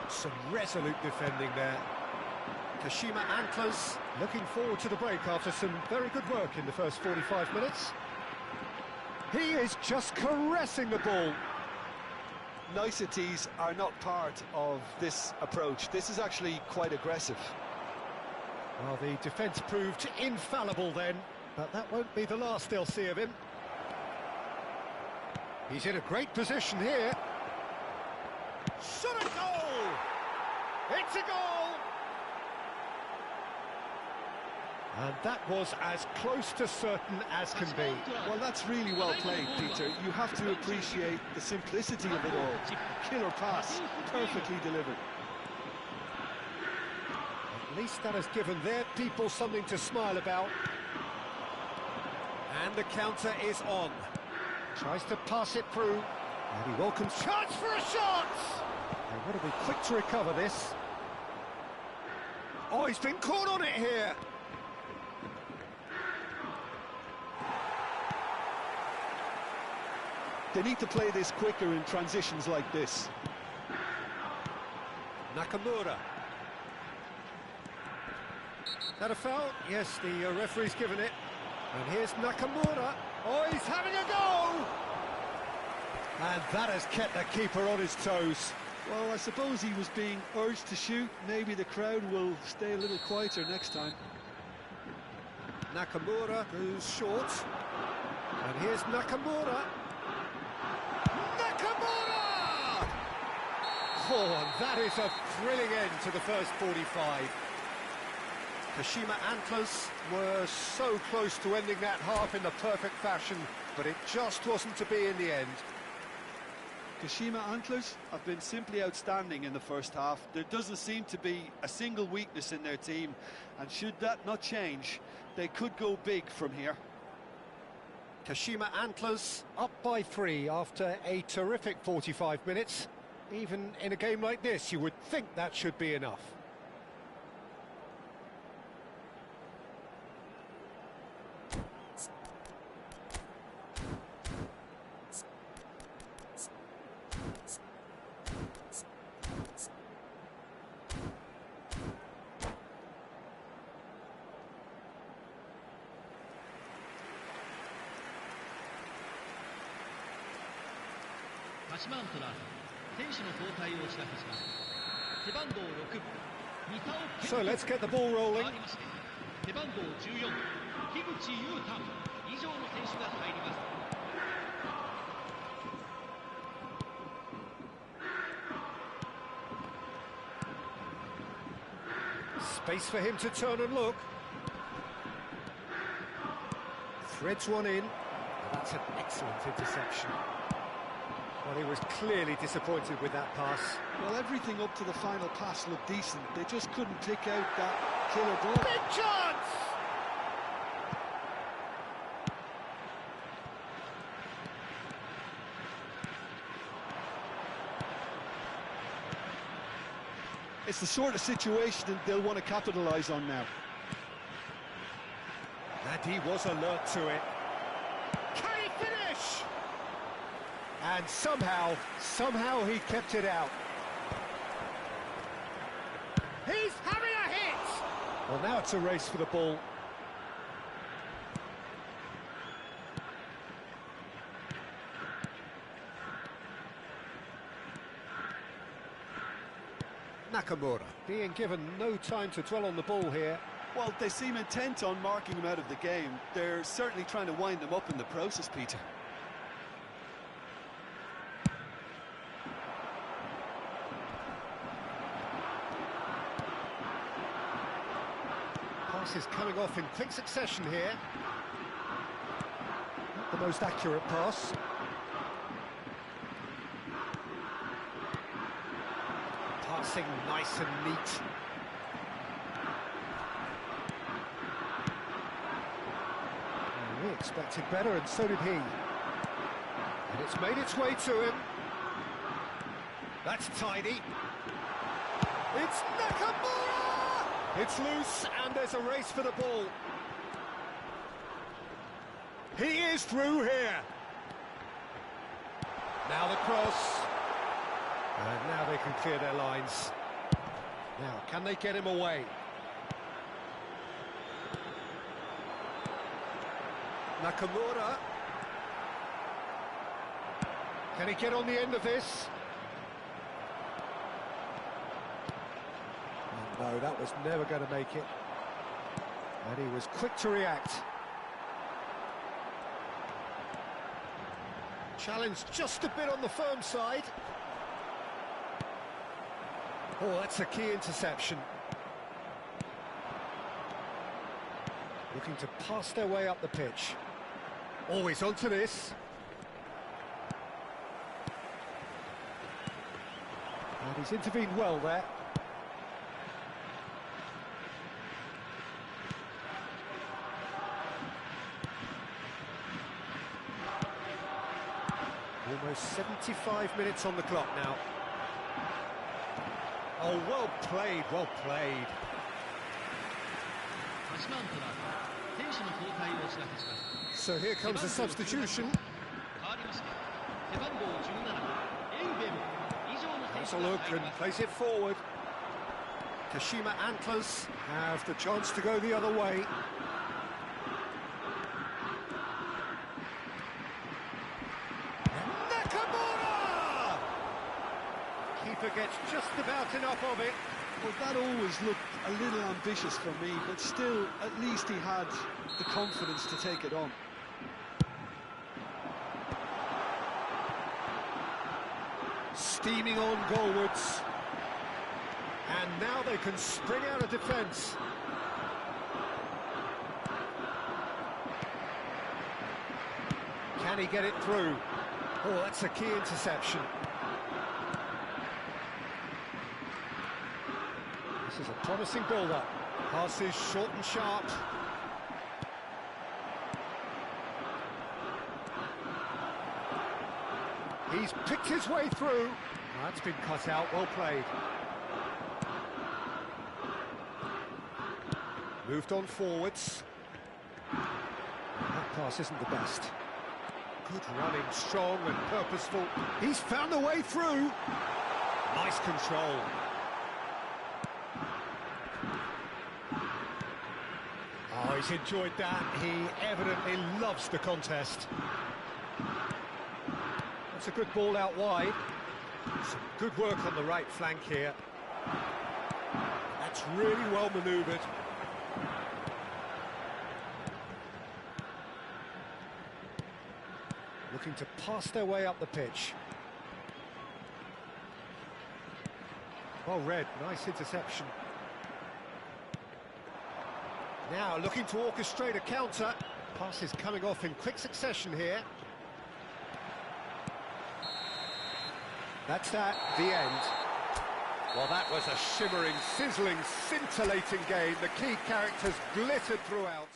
Some resolute defending there. Kashima Antlers looking forward to the break after some very good work in the first 45 minutes. He is just caressing the ball. Niceties are not part of this approach. This is actually quite aggressive. Well, the defence proved infallible then, but that won't be the last they'll see of him. He's in a great position here. Shot a goal! It's a goal! And that was as close to certain as can be. Well, that's really well played, Peter. You have to appreciate the simplicity of it all. Killer pass, perfectly delivered. At least that has given their people something to smile about. And the counter is on. Tries to pass it through. And he welcomes chance for a shot! They want to be quick to recover this. Oh, he's been caught on it here. They need to play this quicker in transitions like this. Nakamura. That a foul? Yes, the referee's given it. And here's Nakamura. Oh, he's having a go! And that has kept the keeper on his toes. Well, I suppose he was being urged to shoot. Maybe the crowd will stay a little quieter next time. Nakamura goes short. And here's Nakamura. Nakamura! Oh, and that is a thrilling end to the first 45. Kashima Antlers were so close to ending that half in the perfect fashion, but it just wasn't to be in the end. Kashima Antlers have been simply outstanding in the first half. There doesn't seem to be a single weakness in their team, and should that not change, they could go big from here. Kashima Antlers up by 3 after a terrific 45 minutes. Even in a game like this, you would think that should be enough. So let's get the ball rolling. Space for him to turn and look. Threads one in. That's an excellent interception. Well, he was clearly disappointed with that pass. Well, everything up to the final pass looked decent. They just couldn't pick out that killer goal. Big chance! It's the sort of situation that they'll want to capitalise on now. And he was alert to it. Can he finish? And somehow he kept it out. He's having a hit! Well, now it's a race for the ball. Nakamura being given no time to dwell on the ball here. Well, they seem intent on marking him out of the game. They're certainly trying to wind him up in the process, Peter. Pass is coming off in quick succession here. Not the most accurate pass. Passing nice and neat. We expected better, and so did he. And it's made its way to him. That's tidy. It's Nakamura! It's loose, and there's a race for the ball. He is through here. Now the cross. And now they can clear their lines. Now, can they get him away? Nakamura. Can he get on the end of this? Oh, no, that was never going to make it. And he was quick to react. Challenge just a bit on the firm side. Oh, that's a key interception. Looking to pass their way up the pitch. Always onto this. And he's intervened well there. Almost 75 minutes on the clock now. Oh, well played, well played. So here comes a substitution. Has a look and plays it forward. Kashima Antlers have the chance to go the other way. Nakamura! Keeper gets just about enough of it. Well, that always looked a little ambitious for me, but still, at least he had the confidence to take it on. Steaming on goalwards. And now they can spring out of defence. Can he get it through? Oh, that's a key interception. This is a promising build-up. Passes short and sharp. He's picked his way through. That's been cut out, well played. Moved on forwards. That pass isn't the best. Good running, strong and purposeful. He's found a way through. Nice control. Oh, he's enjoyed that. He evidently loves the contest. That's a good ball out wide. Some good work on the right flank here. That's really well manoeuvred. Looking to pass their way up the pitch. Well read, nice interception. Now looking to orchestrate a counter. Pass is coming off in quick succession here. That's that, the end. Well, that was a shimmering, sizzling, scintillating game. The key characters glittered throughout.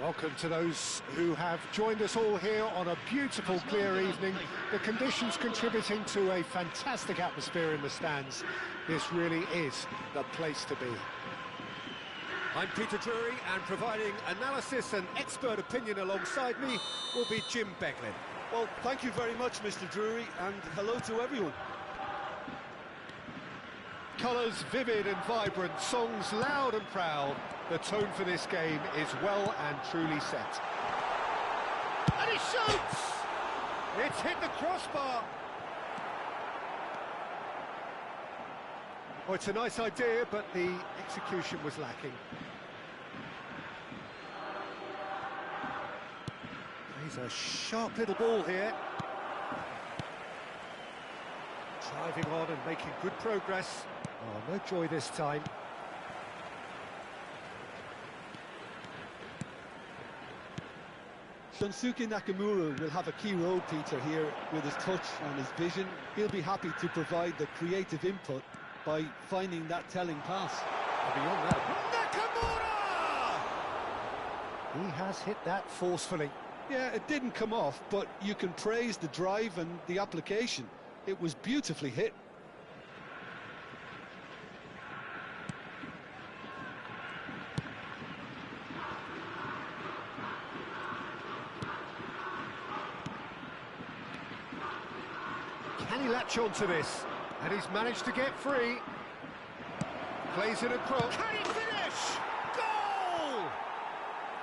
Welcome to those who have joined us all here on a beautiful, clear evening. The conditions contributing to a fantastic atmosphere in the stands. This really is the place to be. I'm Peter Drury, and providing analysis and expert opinion alongside me will be Jim Beglin. Well, thank you very much, Mr. Drury, and hello to everyone. Colours vivid and vibrant, songs loud and proud. The tone for this game is well and truly set. And he shoots! It's hit the crossbar. Oh, it's a nice idea, but the execution was lacking. He's a sharp little ball here. Driving on and making good progress. Oh, no joy this time. Shunsuke Nakamura will have a key role, Peter, here with his touch and his vision. He'll be happy to provide the creative input by finding that telling pass. And beyond that, Nakamura! he has hit that forcefully. Yeah, it didn't come off, but you can praise the drive and the application. It was beautifully hit. Can he latch on to this? And he's managed to get free. Plays it across. Can he finish? Goal!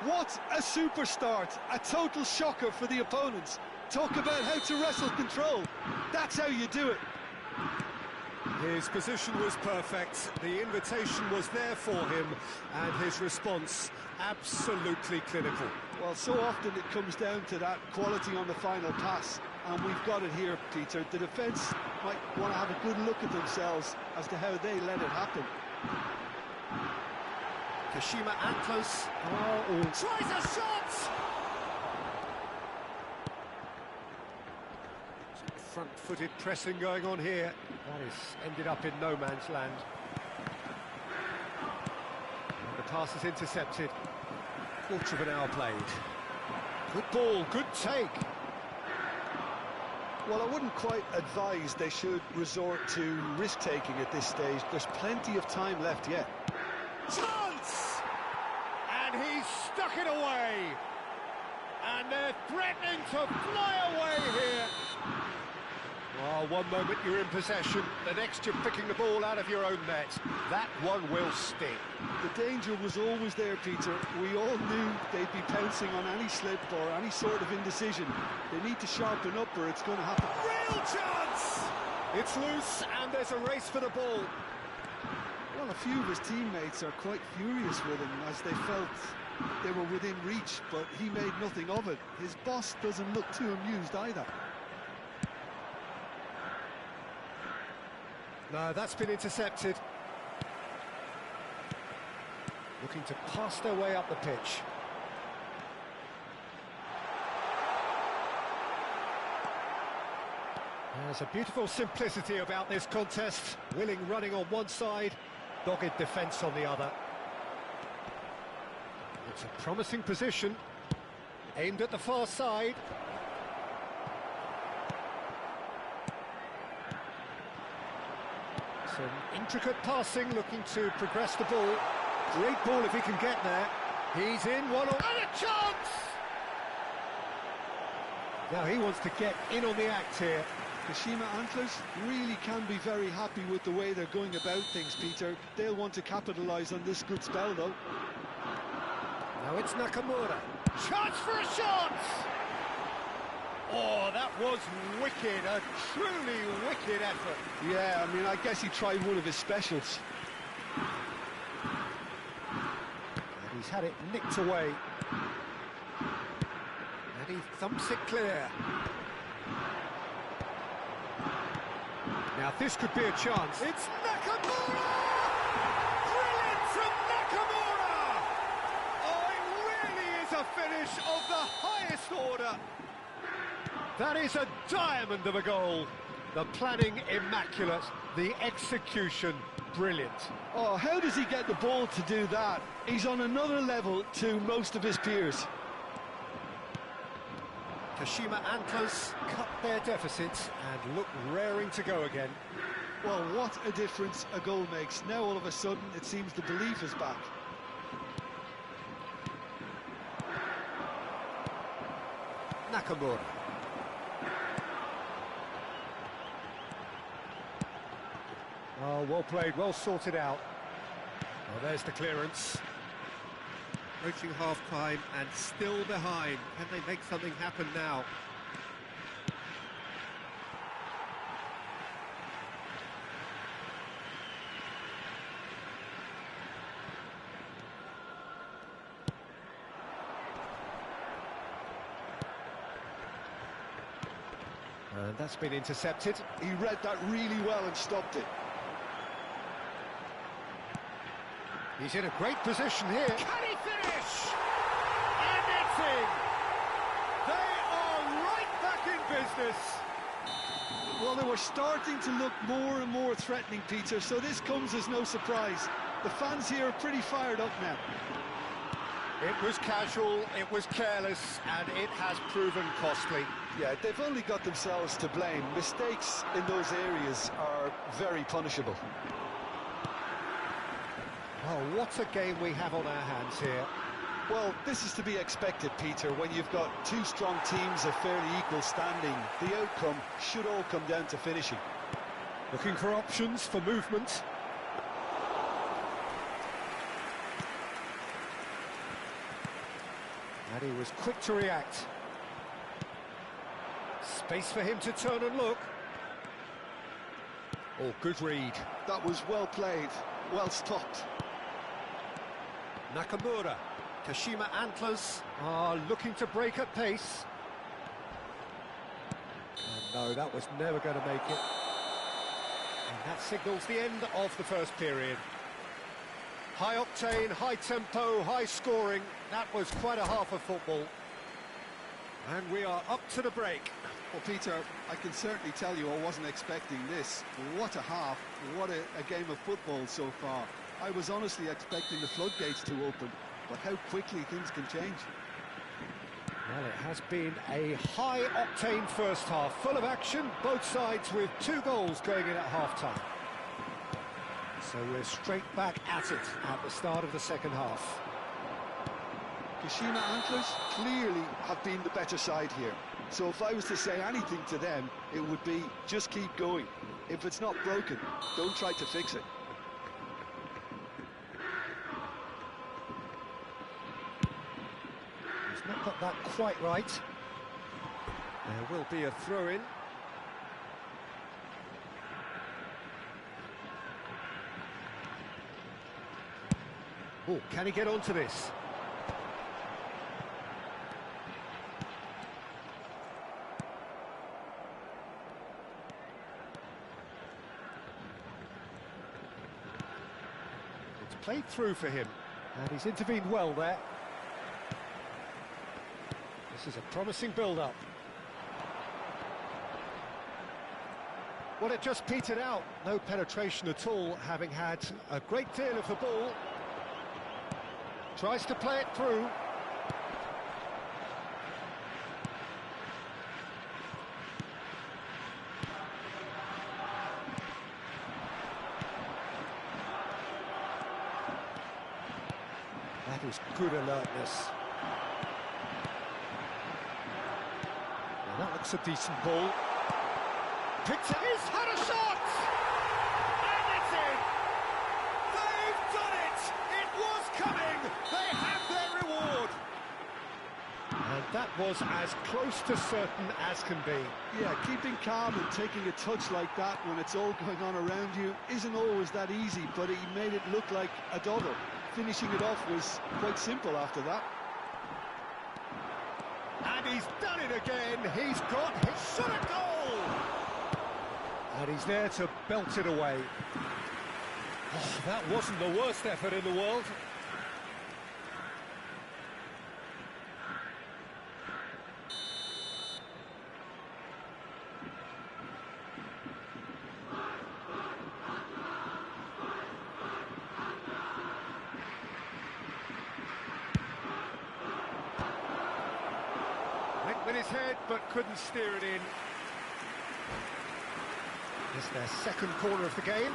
What a super start! A total shocker for the opponents. Talk about how to wrestle control. That's how you do it. His position was perfect, the invitation was there for him, and his response absolutely clinical. Well, so often it comes down to that quality on the final pass, and we've got it here, Peter. The defence might want to have a good look at themselves as to how they let it happen. Kashima Antlers Tries a shot! Front-footed pressing going on here. That has ended up in no man's land. And the pass is intercepted. quarter of an hour played. Good ball, good take. Well, I wouldn't quite advise they should resort to risk-taking at this stage. There's plenty of time left yet. Chance! And he's stuck it away. And they're threatening to fly away here. Oh, one moment you're in possession, the next you're picking the ball out of your own net. That one will sting. The danger was always there, Peter. We all knew they'd be pouncing on any slip or any sort of indecision. They need to sharpen up or it's going to happen. Real chance! It's loose, and there's a race for the ball. Well, a few of his teammates are quite furious with him as they felt they were within reach, but he made nothing of it. His boss doesn't look too amused either. No, that's been intercepted. Looking to pass their way up the pitch. There's a beautiful simplicity about this contest. Willing running on one side, dogged defence on the other. It's a promising position. Aimed at the far side. Some intricate passing, looking to progress the ball. Great ball if he can get there. He's in one on... And a chance! Now he wants to get in on the act here. Kashima Antlers really can be very happy with the way they're going about things, Peter. They'll want to capitalise on this good spell, though. Now it's Nakamura. Chance for a shot! Oh, that was wicked, a truly wicked effort. Yeah, I mean, I guess he tried one of his specials. And he's had it nicked away. And he thumps it clear. Now this could be a chance. It's Nakamura! Brilliant from Nakamura! Oh, it really is a finish of the highest order. That is a diamond of a goal. The planning immaculate, the execution brilliant. Oh, how does he get the ball to do that? He's on another level to most of his peers. Kashima Antlers cut their deficit and look raring to go again. Well, what a difference a goal makes. Now all of a sudden it seems the belief is back. Nakamura. Oh, well played, well sorted out. Oh, there's the clearance. Approaching half-time and still behind. Can they make something happen now? And that's been intercepted. He read that really well and stopped it. He's in a great position here. Can he finish? And it's in! They are right back in business. Well, they were starting to look more and more threatening, Peter, so this comes as no surprise. The fans here are pretty fired up now. It was casual, it was careless, and it has proven costly. Yeah, they've only got themselves to blame. Mistakes in those areas are very punishable. Oh, what a game we have on our hands here. Well, this is to be expected, Peter. When you've got two strong teams of fairly equal standing, the outcome should all come down to finishing. Looking for options, for movement. And he was quick to react. Space for him to turn and look. Oh, good read. That was well played, well stopped. Nakamura. Kashima Antlers are looking to break at pace. And no, that was never going to make it. And that signals the end of the first period. High octane, high tempo, high scoring. That was quite a half of football. And we are up to the break. Well, Peter, I can certainly tell you I wasn't expecting this. What a half, what a game of football so far. I was honestly expecting the floodgates to open, but how quickly things can change. Well, it has been a high-octane first half, full of action, both sides with 2 goals going in at half-time. So we're straight back at it at the start of the second half. Kashima Antlers clearly have been the better side here. So if I was to say anything to them, it would be just keep going. If it's not broken, don't try to fix it. He's not got that quite right. There will be a throw-in. Oh, can he get onto this? It's played through for him, and he's intervened well there. This is a promising build-up. Well, it just petered out. No penetration at all, having had a great deal of the ball. Tries to play it through. That is good alertness. Now that looks a decent ball. Picked it. He's had a shot! And it's in! They've done it! It was coming! They have their reward! And that was as close to certain as can be. Yeah, keeping calm and taking a touch like that when it's all going on around you isn't always that easy, but he made it look like a doddle. Finishing it off was quite simple after that. And he's done it again. He's got his shot at goal. And he's there to belt it away. Oh, that wasn't the worst effort in the world. his head, but couldn't steer it in. It's their second corner of the game.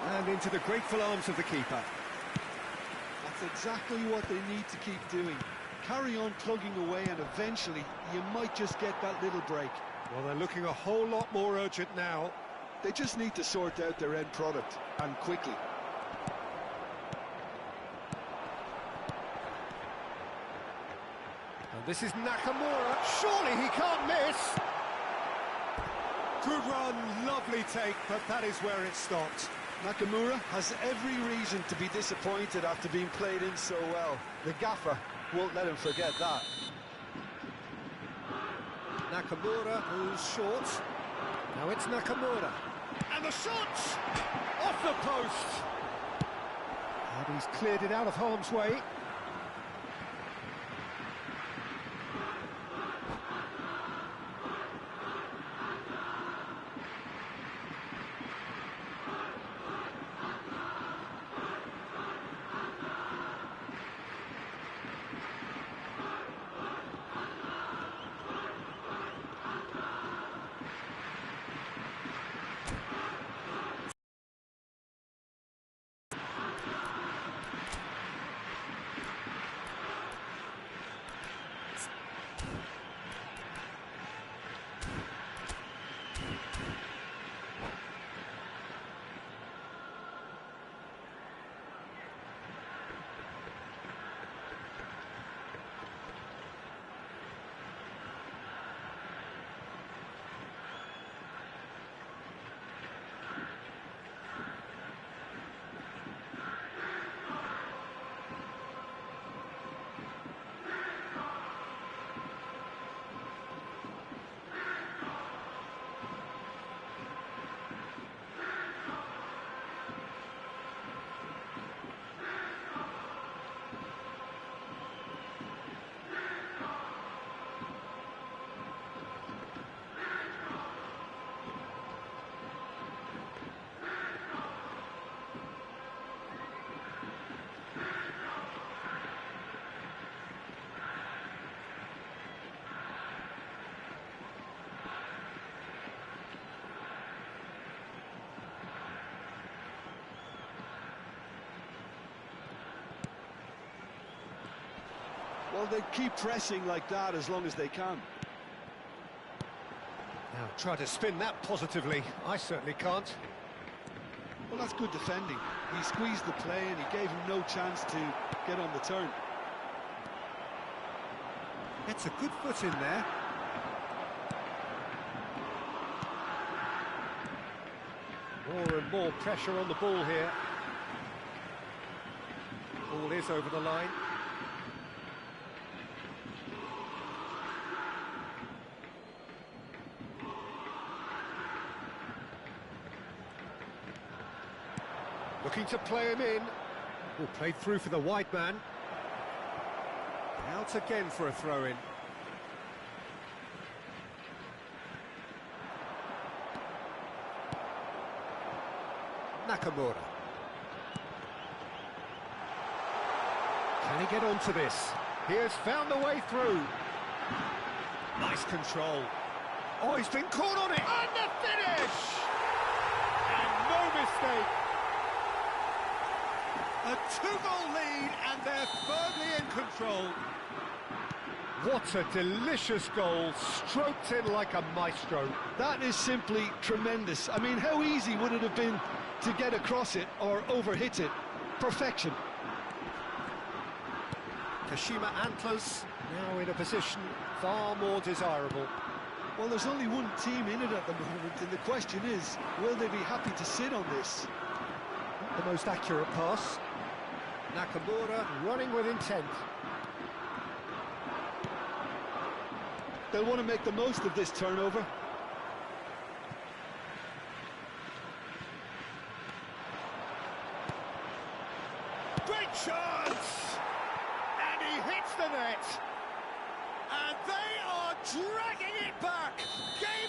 And into the grateful arms of the keeper. That's exactly what they need to keep doing. Carry on plugging away and eventually you might just get that little break. Well, they're looking a whole lot more urgent now. They just need to sort out their end product, and quickly. And this is Nakamura. Surely he can't miss. Good run, lovely take, but that is where it stopped. Nakamura has every reason to be disappointed after being played in so well. The gaffer won't let him forget that. Nakamura moves short. Now it's Nakamura. And the shot! Off the post! And he's cleared it out of harm's way. Well, they keep pressing like that as long as they can. Now try to spin that positively. I certainly can't. Well, that's good defending. He squeezed the play and he gave him no chance to get on the turn. Gets a good foot in there. More and more pressure on the ball here. Ball is over the line. Looking to play him in. Oh, played through for the wide man. Out again for a throw-in. Nakamura. Can he get onto this? He has found the way through. Nice control. Oh, he's been caught on it. And the finish! And no mistake. A two-goal lead, and they're firmly in control. What a delicious goal, stroked in like a maestro. That is simply tremendous. I mean, how easy would it have been to get across it or overhit it? Perfection. Kashima Antlers now in a position far more desirable. Well, there's only one team in it at the moment, and the question is, will they be happy to sit on this? The most accurate pass. Nakamura running with intent. They'll want to make the most of this turnover. Great chance! And he hits the net. And they are dragging it back. Game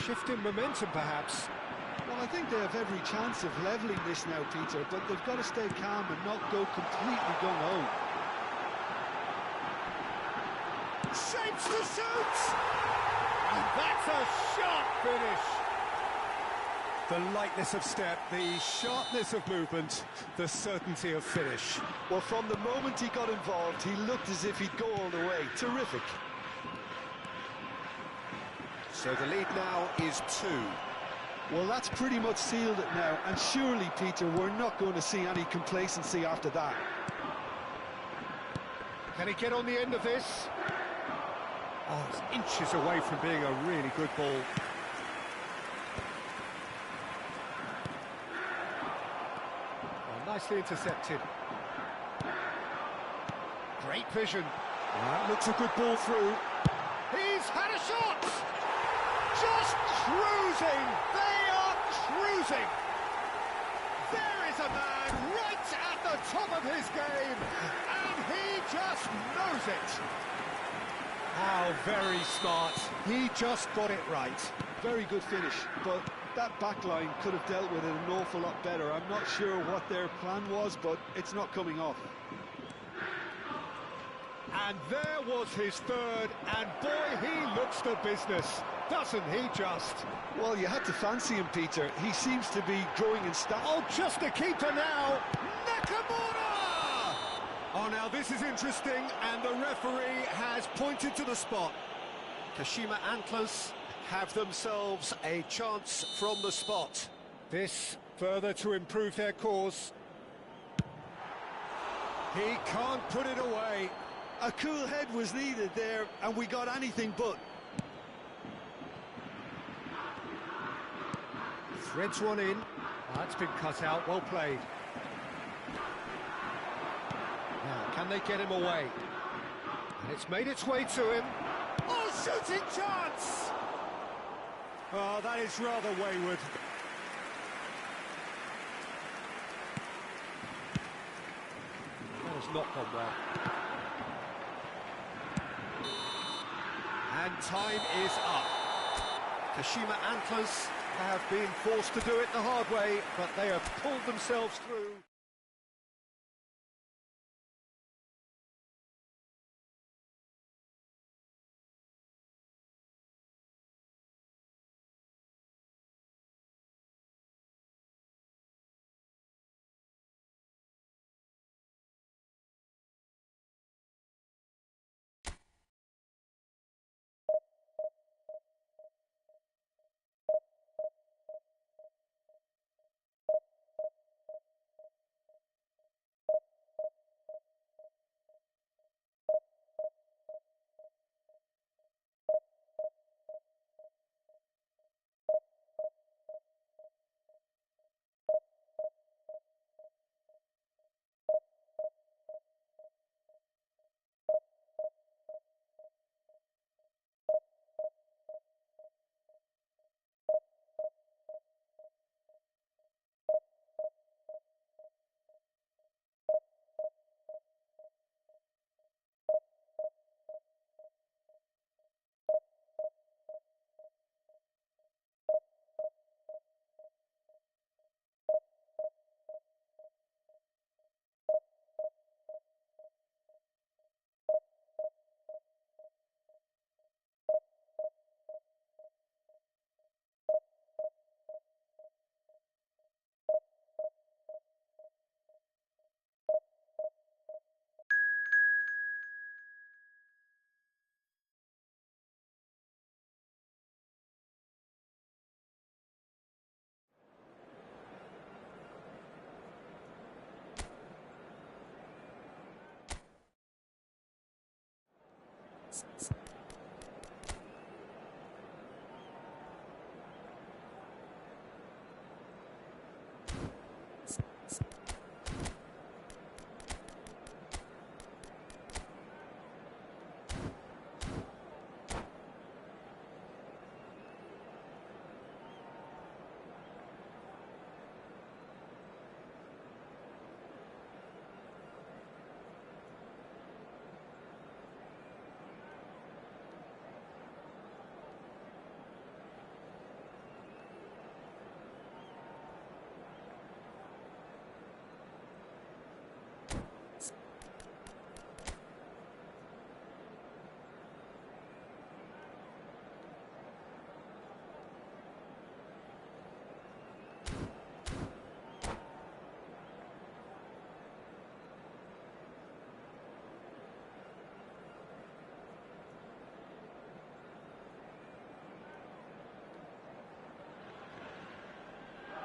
shift in momentum, perhaps. Well, I think they have every chance of levelling this now, Peter, but they've got to stay calm and not go completely gung-ho. Shapes to shoot! And that's a sharp finish! The lightness of step, the sharpness of movement, the certainty of finish. Well, from the moment he got involved, he looked as if he'd go all the way. Terrific. So the lead now is 2. Well, that's pretty much sealed it now, and surely, Peter, we're not going to see any complacency after that. Can he get on the end of this? Oh, it's inches away from being a really good ball. Oh, nicely intercepted. Great vision. That looks a good ball through. He's had a shot! Just cruising! They are cruising! There is a man right at the top of his game, and he just knows it! How very smart. He just got it right. Very good finish, but that back line could have dealt with it an awful lot better. I'm not sure what their plan was, but it's not coming off. And there was his third, and boy, he looks the business, doesn't he just? Well, you had to fancy him, Peter. He seems to be growing in style. Oh, just a keeper now! Nakamura! Oh, now this is interesting, and the referee has pointed to the spot. Kashima Antlers have themselves a chance from the spot. This further to improve their cause. He can't put it away. A cool head was needed there, and we got anything but. Threads one in. That's been cut out, well played. Now, can they get him away? And it's made its way to him. Oh, shooting chance! Oh, that is rather wayward. That has not gone well. And time is up. Kashima Antlers have been forced to do it the hard way, but they have pulled themselves through.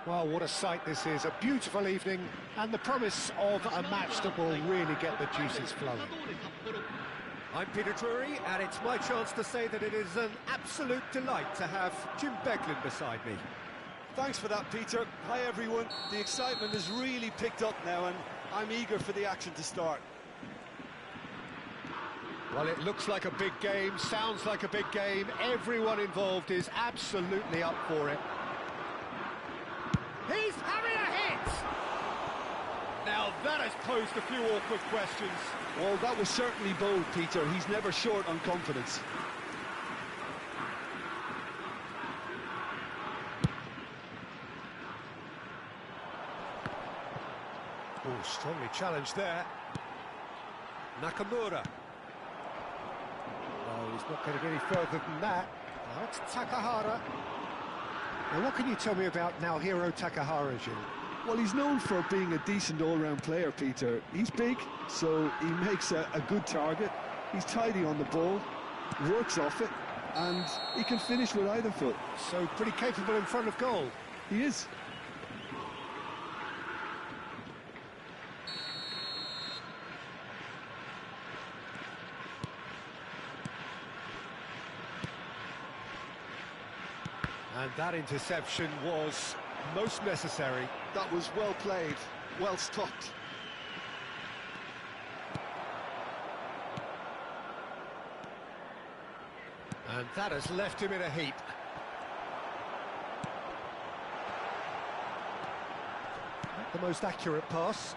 Well, what a sight this is, a beautiful evening, and the promise of a match that will really get the juices flowing. I'm Peter Drury, and it's my chance to say that it is an absolute delight to have Jim Beglin beside me. Thanks for that, Peter. Hi, everyone. The excitement has really picked up now, and I'm eager for the action to start. Well, it looks like a big game, sounds like a big game. Everyone involved is absolutely up for it. He's having a hit! Now that has posed a few awkward questions. Well, that was certainly bold, Peter. He's never short on confidence. Oh, strongly challenged there. Nakamura. Oh, he's not going to get any further than that. Now it's Takahara. Now, what can you tell me about Naohiro Takahara, Jim? Well, he's known for being a decent all-round player, Peter. He's big, so he makes a good target. He's tidy on the ball, works off it, and he can finish with either foot. So pretty capable in front of goal. He is. And that interception was most necessary. That was well played, well stopped. And that has left him in a heap. Not the most accurate pass.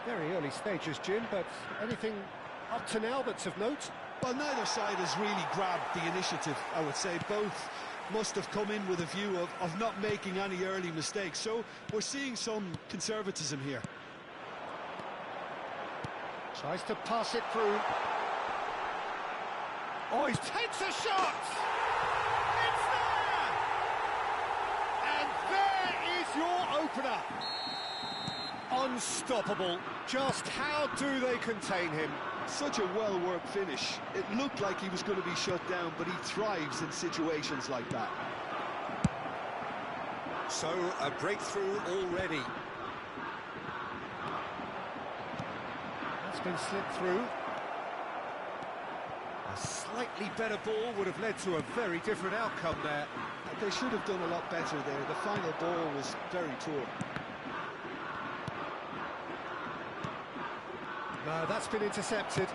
Very early stages, Jim, but anything up to now that's of note? Well, neither side has really grabbed the initiative, I would say. Both must have come in with a view of not making any early mistakes. So we're seeing some conservatism here. Tries to pass it through. Oh, he takes a shot! It's there! And there is your opener. Unstoppable. Just how do they contain him? Such a well-worked finish. It looked like he was going to be shut down, but he thrives in situations like that. So, a breakthrough already. That's been slipped through. A slightly better ball would have led to a very different outcome there. They should have done a lot better there. The final ball was very poor. No, that's been intercepted.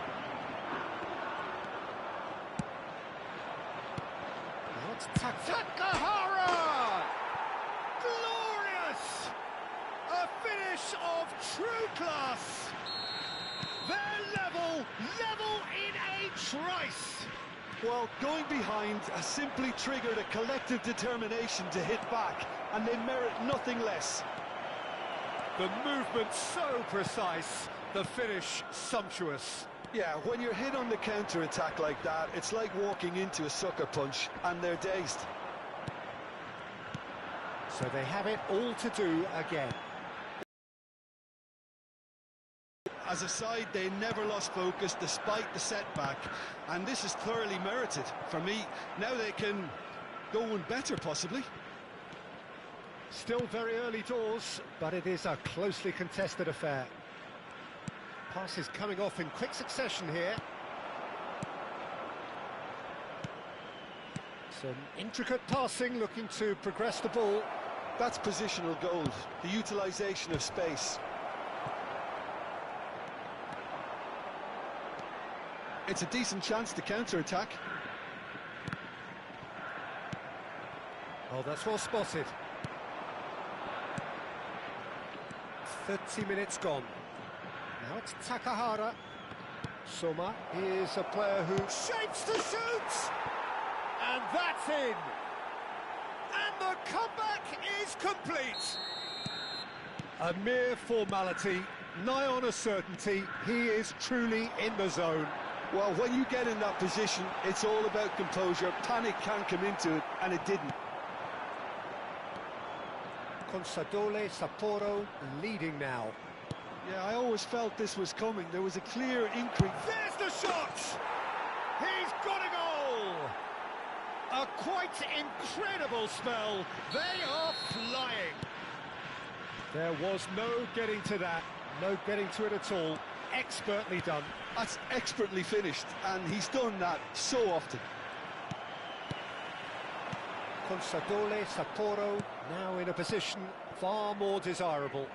Now it's Takahara! Glorious! A finish of true class. They're level in a trice. Well, going behind has simply triggered a collective determination to hit back, and they merit nothing less. the movement so precise, the finish sumptuous. Yeah, when you're hit on the counter-attack like that, it's like walking into a sucker punch, and they're dazed. So they have it all to do again. As a side, they never lost focus despite the setback, and this is thoroughly merited. For me, now they can go one better, possibly. Still very early doors, but it is a closely contested affair. Passes coming off in quick succession here. Some intricate passing, looking to progress the ball. That's positional gold, the utilisation of space. It's a decent chance to counter-attack. Oh, that's well spotted. 30 minutes gone. Now it's Takahara. Soma is a player who shapes to shoot! And that's in! And the comeback is complete! A mere formality, nigh on a certainty. He is truly in the zone. Well, when you get in that position, it's all about composure. Panic can come into it, and it didn't. Consadole Sapporo leading now. Yeah, I always felt this was coming. There was a clear increase. There's the shot! He's got a goal! A quite incredible spell. They are flying. There was no getting to that. No getting to it at all. Expertly done. That's expertly finished, and he's done that so often. Consadole Sapporo now in a position far more desirable.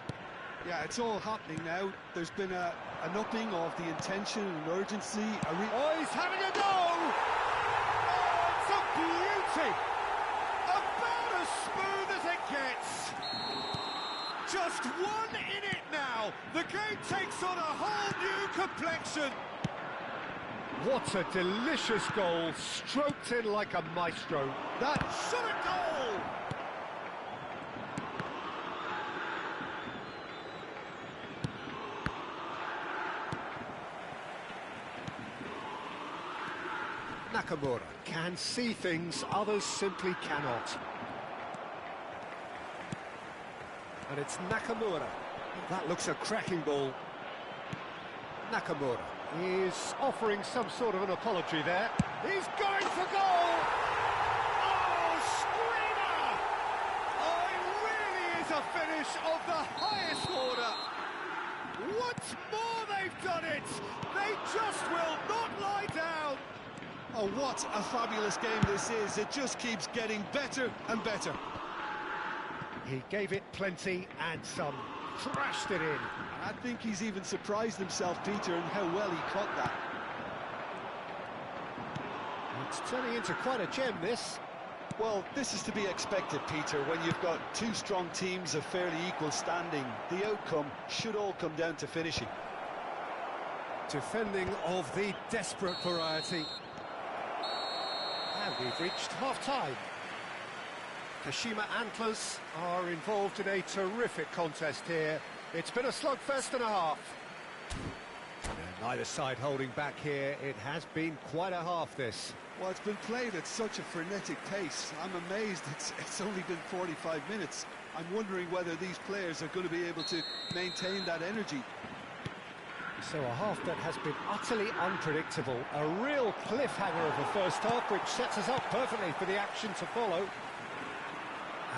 Yeah, it's all happening now. There's been an upping of the intention and urgency. Oh, he's having a go! Oh, it's a beauty! About as smooth as it gets. Just one in it now. The game takes on a whole new complexion. What a delicious goal, stroked in like a maestro. That shot a goal! Nakamura can see things others simply cannot. And it's Nakamura. That looks a cracking ball. Nakamura is offering some sort of an apology there. He's going for goal! Oh, screamer! Oh, it really is a finish of the highest order. Once more they've done it! They just will not lie down! Oh, what a fabulous game this is. It just keeps getting better and better. He gave it plenty and some. Crashed it in. I think he's even surprised himself, Peter, in how well he caught that. It's turning into quite a gem, this. Well, this is to be expected, Peter, when you've got two strong teams of fairly equal standing. The outcome should all come down to finishing. Defending of the desperate variety. And we've reached half-time. Kashima Antlers are involved in a terrific contest here. It's been a slugfest and a half. And neither side holding back here. It has been quite a half, this. Well, it's been played at such a frenetic pace. I'm amazed it's only been 45 minutes. I'm wondering whether these players are going to be able to maintain that energy. So a half that has been utterly unpredictable. A real cliffhanger of the first half, which sets us up perfectly for the action to follow.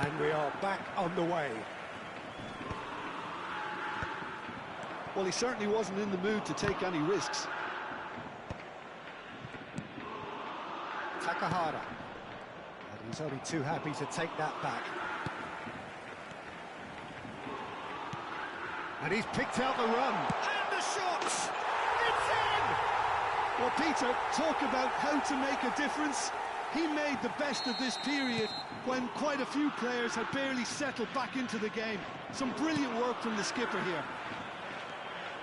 And we are back on the way. Well, he certainly wasn't in the mood to take any risks. Takahara. And he's only too happy to take that back. And he's picked out the run. And the shot! It's in! Well, Peter, talk about how to make a difference. He made the best of this period when quite a few players had barely settled back into the game. Some brilliant work from the skipper here.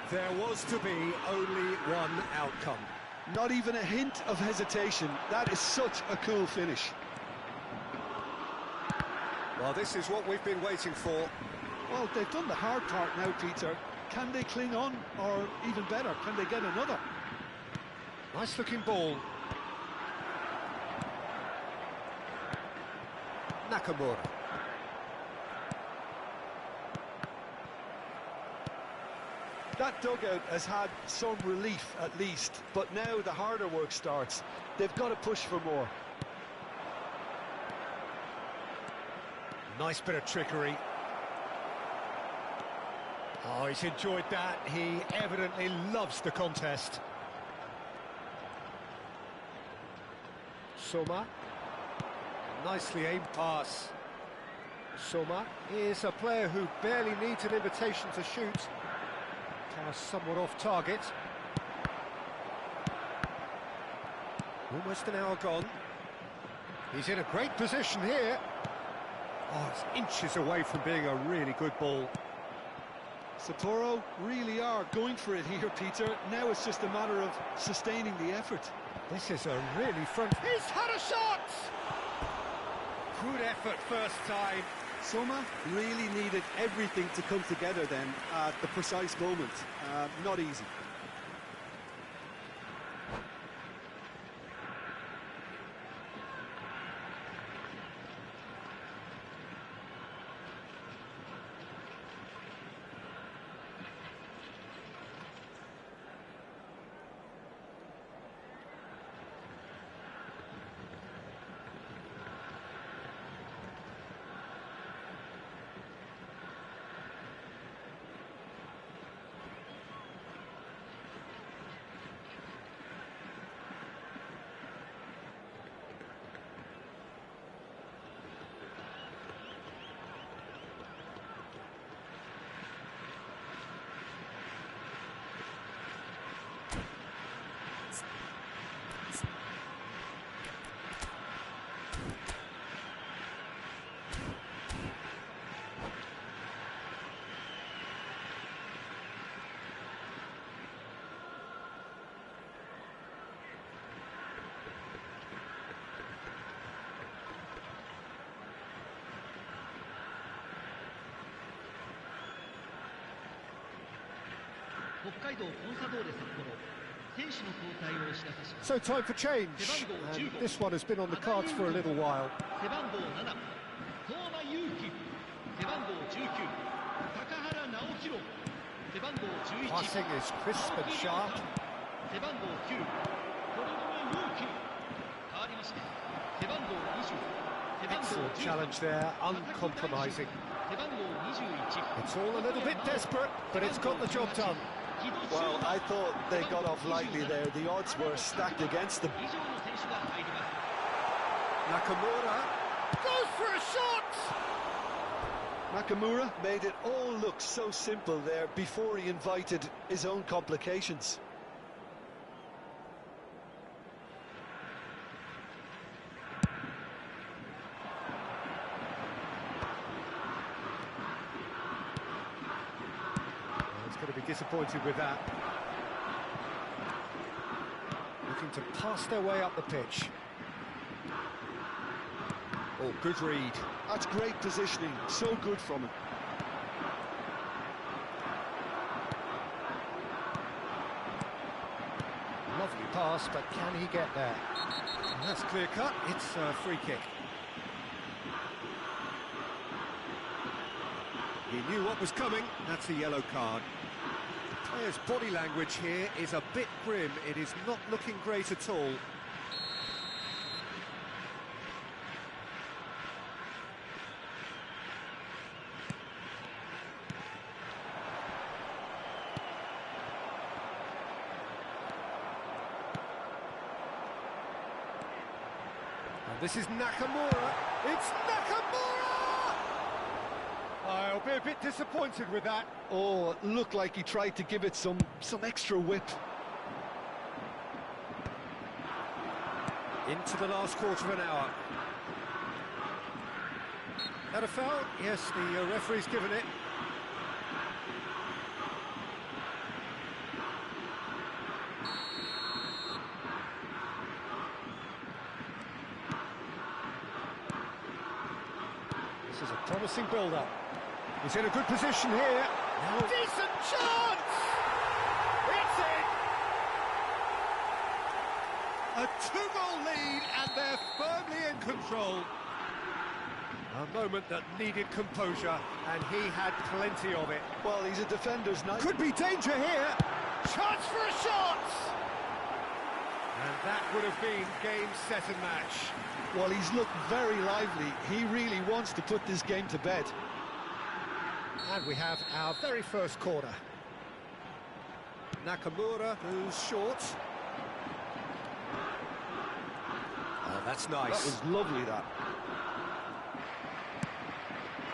There was to be only one outcome. Not even a hint of hesitation. That is such a cool finish. Well, this is what we've been waiting for. Well, they've done the hard part now, Peter. Can they cling on? Or even better, can they get another? Nice looking ball. Nakamura. That dugout has had some relief at least, but now the harder work starts. They've got to push for more. Nice bit of trickery. Oh, he's enjoyed that. He evidently loves the contest. Soma. Nicely aimed pass. Soma is a player who barely needs an invitation to shoot. Somewhat off target. Almost an hour gone. He's in a great position here. Oh, it's inches away from being a really good ball. Sapporo really are going for it here, Peter. Now it's just a matter of sustaining the effort. This is a really front... He's had a shot! Good effort first time. Soma really needed everything to come together then at the precise moment. Not easy. So time for change, and this one has been on the cards for a little while. Passing is crisp and sharp. Excellent challenge there, uncompromising. It's all a little bit desperate, but it's got the job done. Well, I thought they got off lightly there. The odds were stacked against them. Nakamura Goes for a shot! Nakamura made it all look so simple there before he invited his own complications. He's going to be disappointed with that. Looking to pass their way up the pitch. Oh, good read. That's great positioning, so good from him. Lovely pass, but can he get there? And that's clear cut, it's a free kick. He knew what was coming, that's a yellow card. The player's body language here is a bit grim, it is not looking great at all. And this is Nakamura. It's Nakamura! I'll be a bit disappointed with that. Oh, it looked like he tried to give it some extra whip. Into the last quarter of an hour. That a foul? Yes, the referee's given it. This is a promising build-up. He's in a good position here. Now, Decent chance! It's in! a two-goal lead, and they're firmly in control. A moment that needed composure, and he had plenty of it. Well, he's a defender's knife. Could be danger here. Chance for a shot! And that would have been game, set and match. Well, he's looked very lively. He really wants to put this game to bed. And we have our very first corner. Nakamura, who's short. Oh, that's nice. That was lovely, that.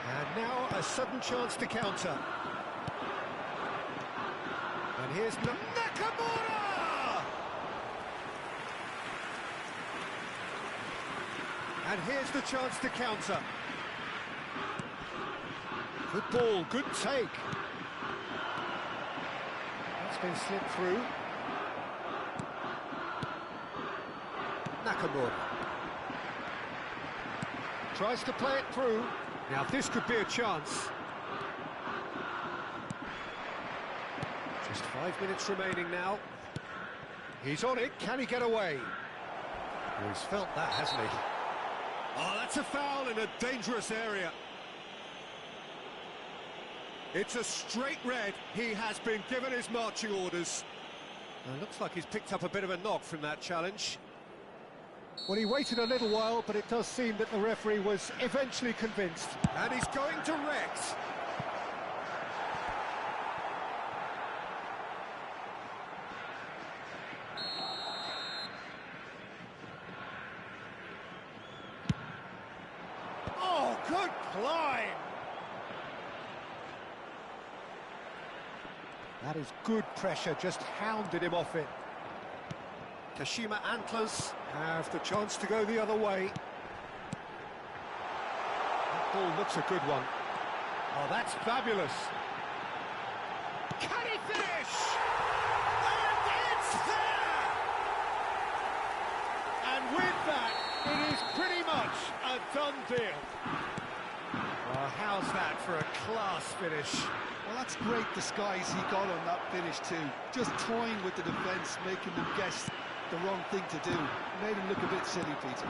And now a sudden chance to counter. And here's Nakamura! And here's the chance to counter. Good ball, good take. That's been slipped through. Nakamura. Tries to play it through. Now this could be a chance. Just 5 minutes remaining now. He's on it, can he get away? Oh, he's felt that, hasn't he? Oh, that's a foul in a dangerous area. It's a straight red. He has been given his marching orders. Now, looks like he's picked up a bit of a knock from that challenge. Well, he waited a little while, but it does seem that the referee was eventually convinced. And he's going direct. Oh, good climb! That is good pressure, just hounded him off it. Kashima Antlers have the chance to go the other way. That ball looks a good one. Oh, that's fabulous. Can he finish? And it's there! And with that, it is pretty much a done deal. Oh, how's that for a class finish? Well, that's great disguise he got on that finish too. Just toying with the defence, making them guess the wrong thing to do. Made him look a bit silly, Peter.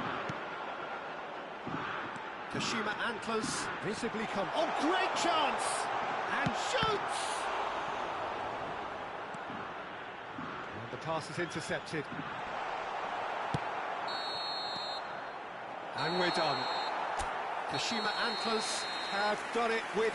Kashima antlers. Visibly come. Oh, great chance! And shoots! And the pass is intercepted. And we're done. Kashima antlers have done it with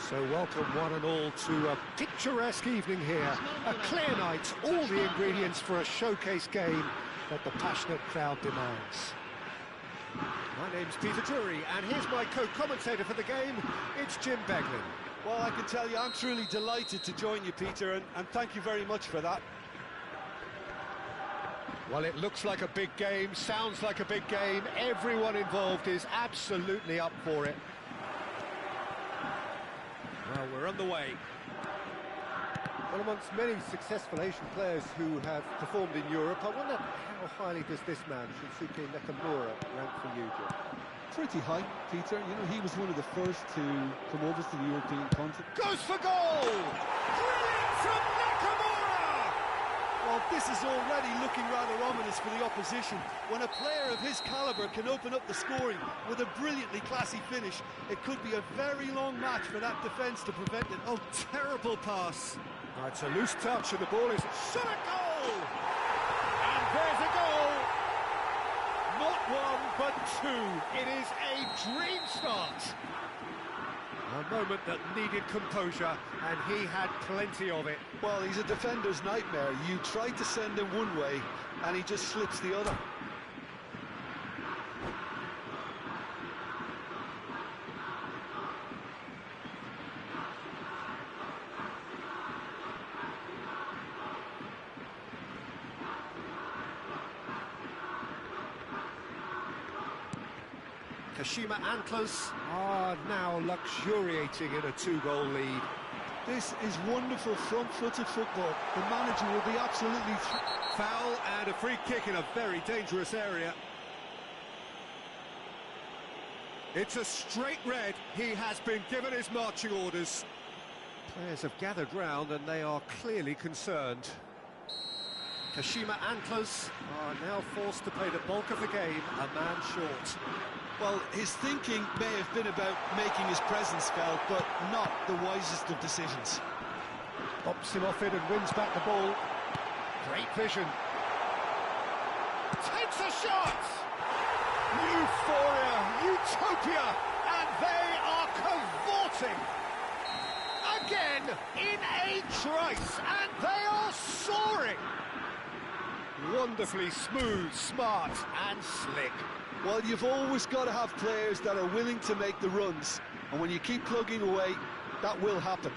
So welcome one and all to a picturesque evening here. A clear night, all the ingredients for a showcase game that the passionate crowd demands. My name's Peter Drury, and here's my co-commentator for the game. It's Jim Beglin. Well, I can tell you, I'm truly delighted to join you, Peter, and thank you very much for that. Well, it looks like a big game, sounds like a big game. Everyone involved is absolutely up for it. Well, we're on the way. Well, amongst many successful Asian players who have performed in Europe, I wonder how highly does this man, Shinsuke Nakamura, rank for you, Jim? Pretty high, Peter. You know, he was one of the first to come over to the European continent. Goes for goal! Brilliant from Nakamura! Well, this is already looking rather ominous for the opposition. When a player of his calibre can open up the scoring with a brilliantly classy finish, it could be a very long match for that defence to prevent it. Oh, terrible pass. Oh, it's a loose touch and the ball is shot at goal! And there's a goal! Not one, but two. It is a dream start. A moment that needed composure, and he had plenty of it. Well, he's a defender's nightmare. You try to send him one way, and he just slips the other. Kashima Antlers are now luxuriating in a two-goal lead. This is wonderful front-footed football. The manager will be absolutely... Foul and a free kick in a very dangerous area. It's a straight red. He has been given his marching orders. Players have gathered round and they are clearly concerned. Kashima Antlers are now forced to play the bulk of the game, a man short. Well, his thinking may have been about making his presence felt, but not the wisest of decisions. Pops him off it and wins back the ball. Great vision. Takes a shot! Euphoria, utopia, and they are cavorting. Again, in a trice, and they are soaring. Wonderfully smooth, smart and slick. Well, you've always got to have players that are willing to make the runs, and when you keep plugging away, that will happen.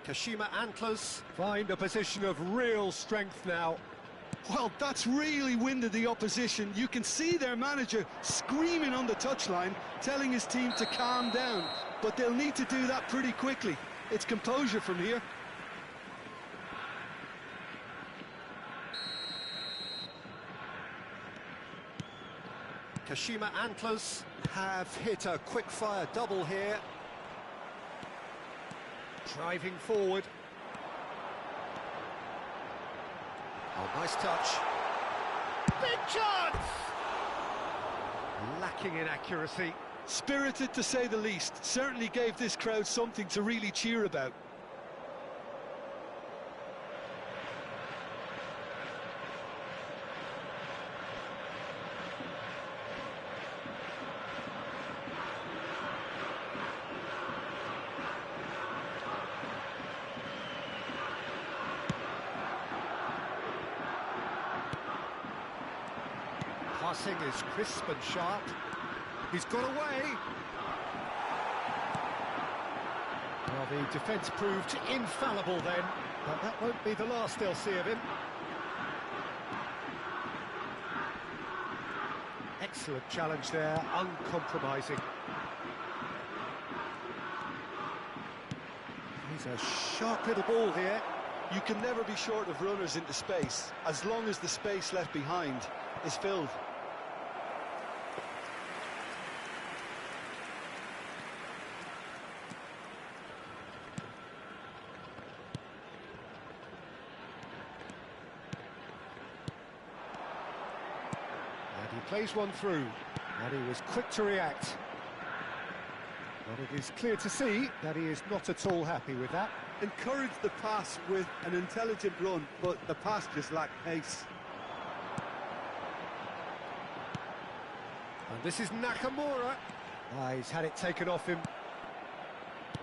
Kashima Antlers find a position of real strength now. Well, that's really winded the opposition. You can see their manager screaming on the touchline, telling his team to calm down. But they'll need to do that pretty quickly. It's composure from here. Kashima Antlers have hit a quick-fire double here. Driving forward. Oh, nice touch. Big chance! Lacking in accuracy. Spirited, to say the least. Certainly gave this crowd something to really cheer about. Passing is crisp and sharp. He's got away. Well, the defence proved infallible then, but that won't be the last they'll see of him. Excellent. Excellent challenge there, uncompromising. He's a sharp little ball here. You can never be short of runners into space, as long as the space left behind is filled. And he plays one through, and he was quick to react. But it is clear to see that he is not at all happy with that. Encouraged the pass with an intelligent run, but the pass just lacked pace. And this is Nakamura. He's had it taken off him.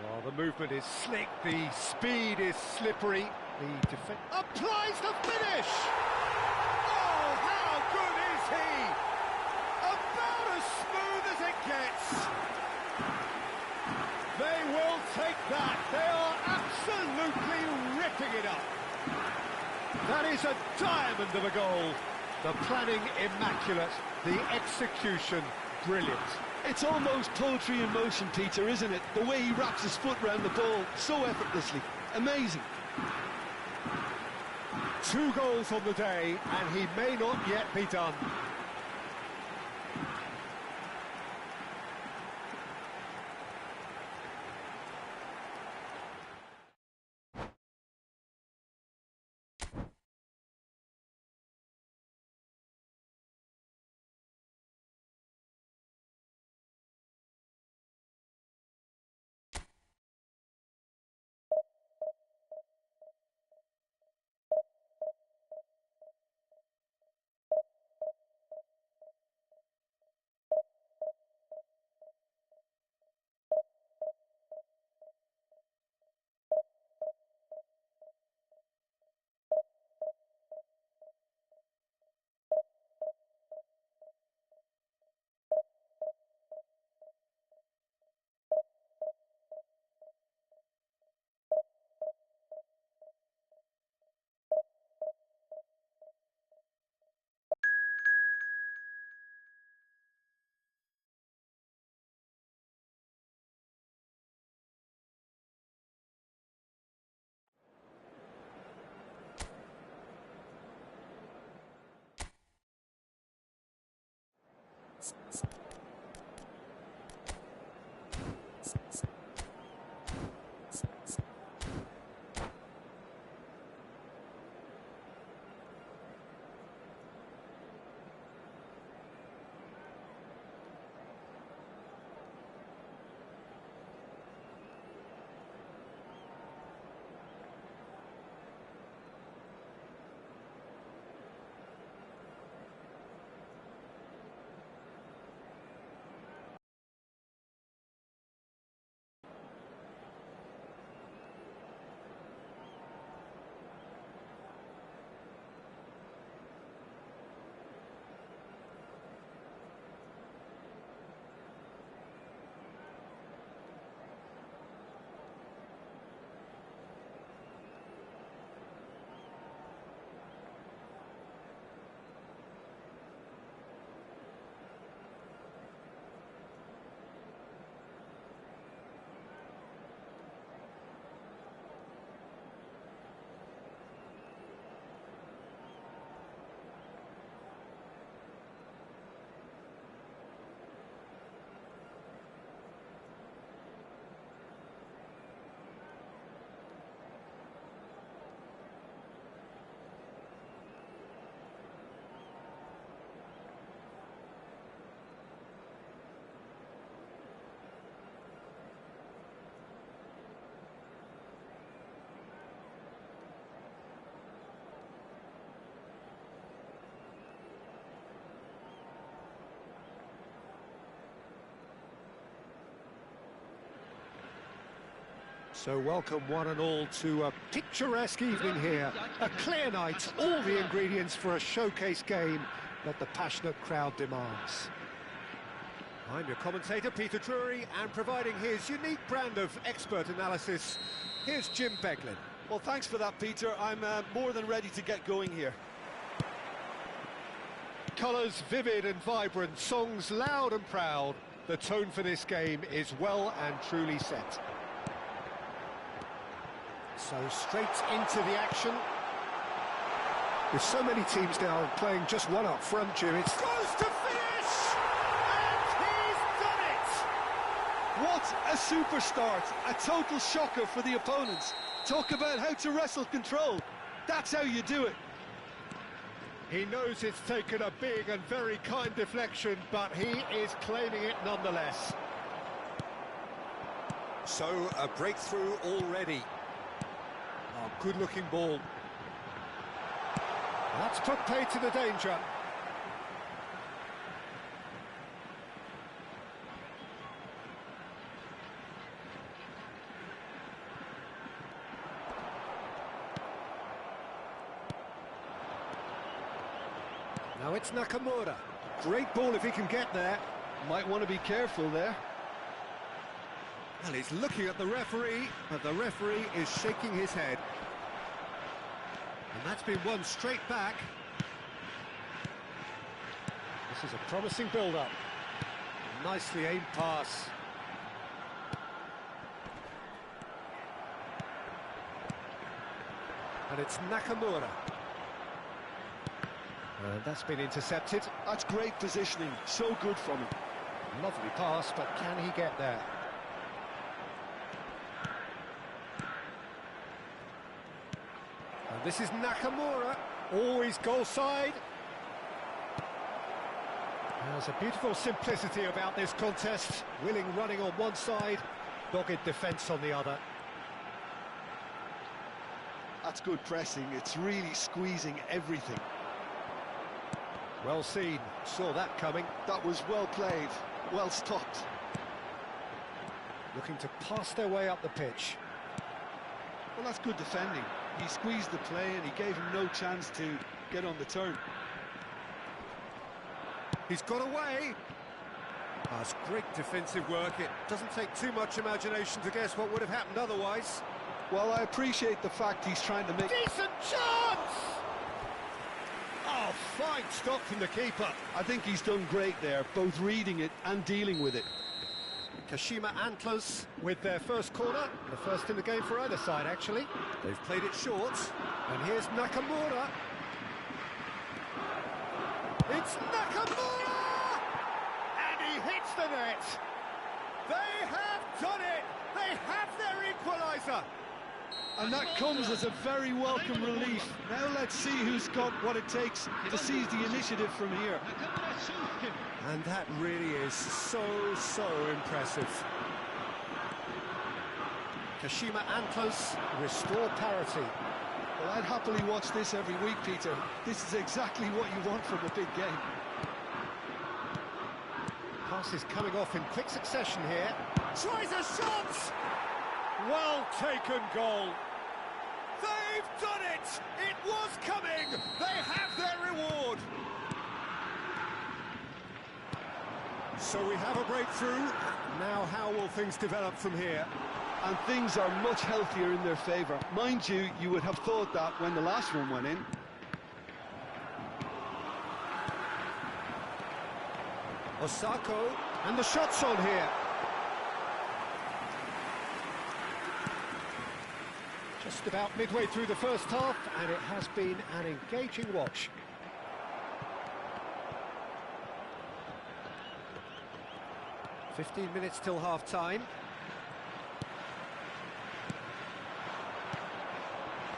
Well, the movement is slick, the speed is slippery. The defence applies the finish! Oh, how good is he? About as smooth as it gets. They will take that. They are absolutely ripping it up. That is a diamond of a goal. The planning immaculate, the execution brilliant. It's almost poetry in motion, Peter, isn't it? The way he wraps his foot round the ball so effortlessly. Amazing. 2 goals on the day, and he may not yet be done. So welcome one and all to a picturesque evening here. A clear night, all the ingredients for a showcase game that the passionate crowd demands. I'm your commentator, Peter Drury, and providing his unique brand of expert analysis, here's Jim Beglin. Well, thanks for that, Peter. I'm more than ready to get going here. Bright colours, vivid and vibrant, songs loud and proud. The tone for this game is well and truly set. So straight into the action. With so many teams now playing just one up front, Jim, it's... Goes to finish! And he's done it! What a super start, a total shocker for the opponents. Talk about how to wrestle control. That's how you do it. He knows it's taken a big and very kind deflection, but he is claiming it nonetheless. So, a breakthrough already. Oh, good-looking ball. That's put play to the danger. Now it's Nakamura. Great ball if he can get there. Might want to be careful there. And he's looking at the referee, but the referee is shaking his head. And that's been won straight back. This is a promising build-up. Nicely aimed pass. And it's Nakamura. And that's been intercepted. That's great positioning, so good from him. Lovely pass, but can he get there? And this is Nakamura, always goal side. There's a beautiful simplicity about this contest. Willing running on one side, dogged defence on the other. That's good pressing, it's really squeezing everything. Well seen, saw that coming. That was well played, well stopped. Looking to pass their way up the pitch. Well, that's good defending. He squeezed the play and he gave him no chance to get on the turn. He's got away. That's great defensive work. It doesn't take too much imagination to guess what would have happened otherwise. Well, I appreciate the fact he's trying to make... Decent chance! Oh, fine stop from the keeper. I think he's done great there, both reading it and dealing with it. Kashima Antlers with their first corner, the first in the game for either side, actually. They've played it short, and here's Nakamura. It's Nakamura! And he hits the net! They have done it! They have their equaliser! And that comes as a very welcome relief. Now let's see who's got what it takes to seize the initiative from here. And that really is so impressive. Kashima Antlers restore parity. Well, I'd happily watch this every week, Peter. This is exactly what you want from a big game. Passes coming off in quick succession here. Tries a shot! Well taken goal. They've done it! It was coming! They have their reward! So we have a breakthrough. Now how will things develop from here? And things are much healthier in their favour. Mind you, you would have thought that when the last one went in. Osako, and the shot's on here. Just about midway through the first half, and it has been an engaging watch. "15 minutes till half-time.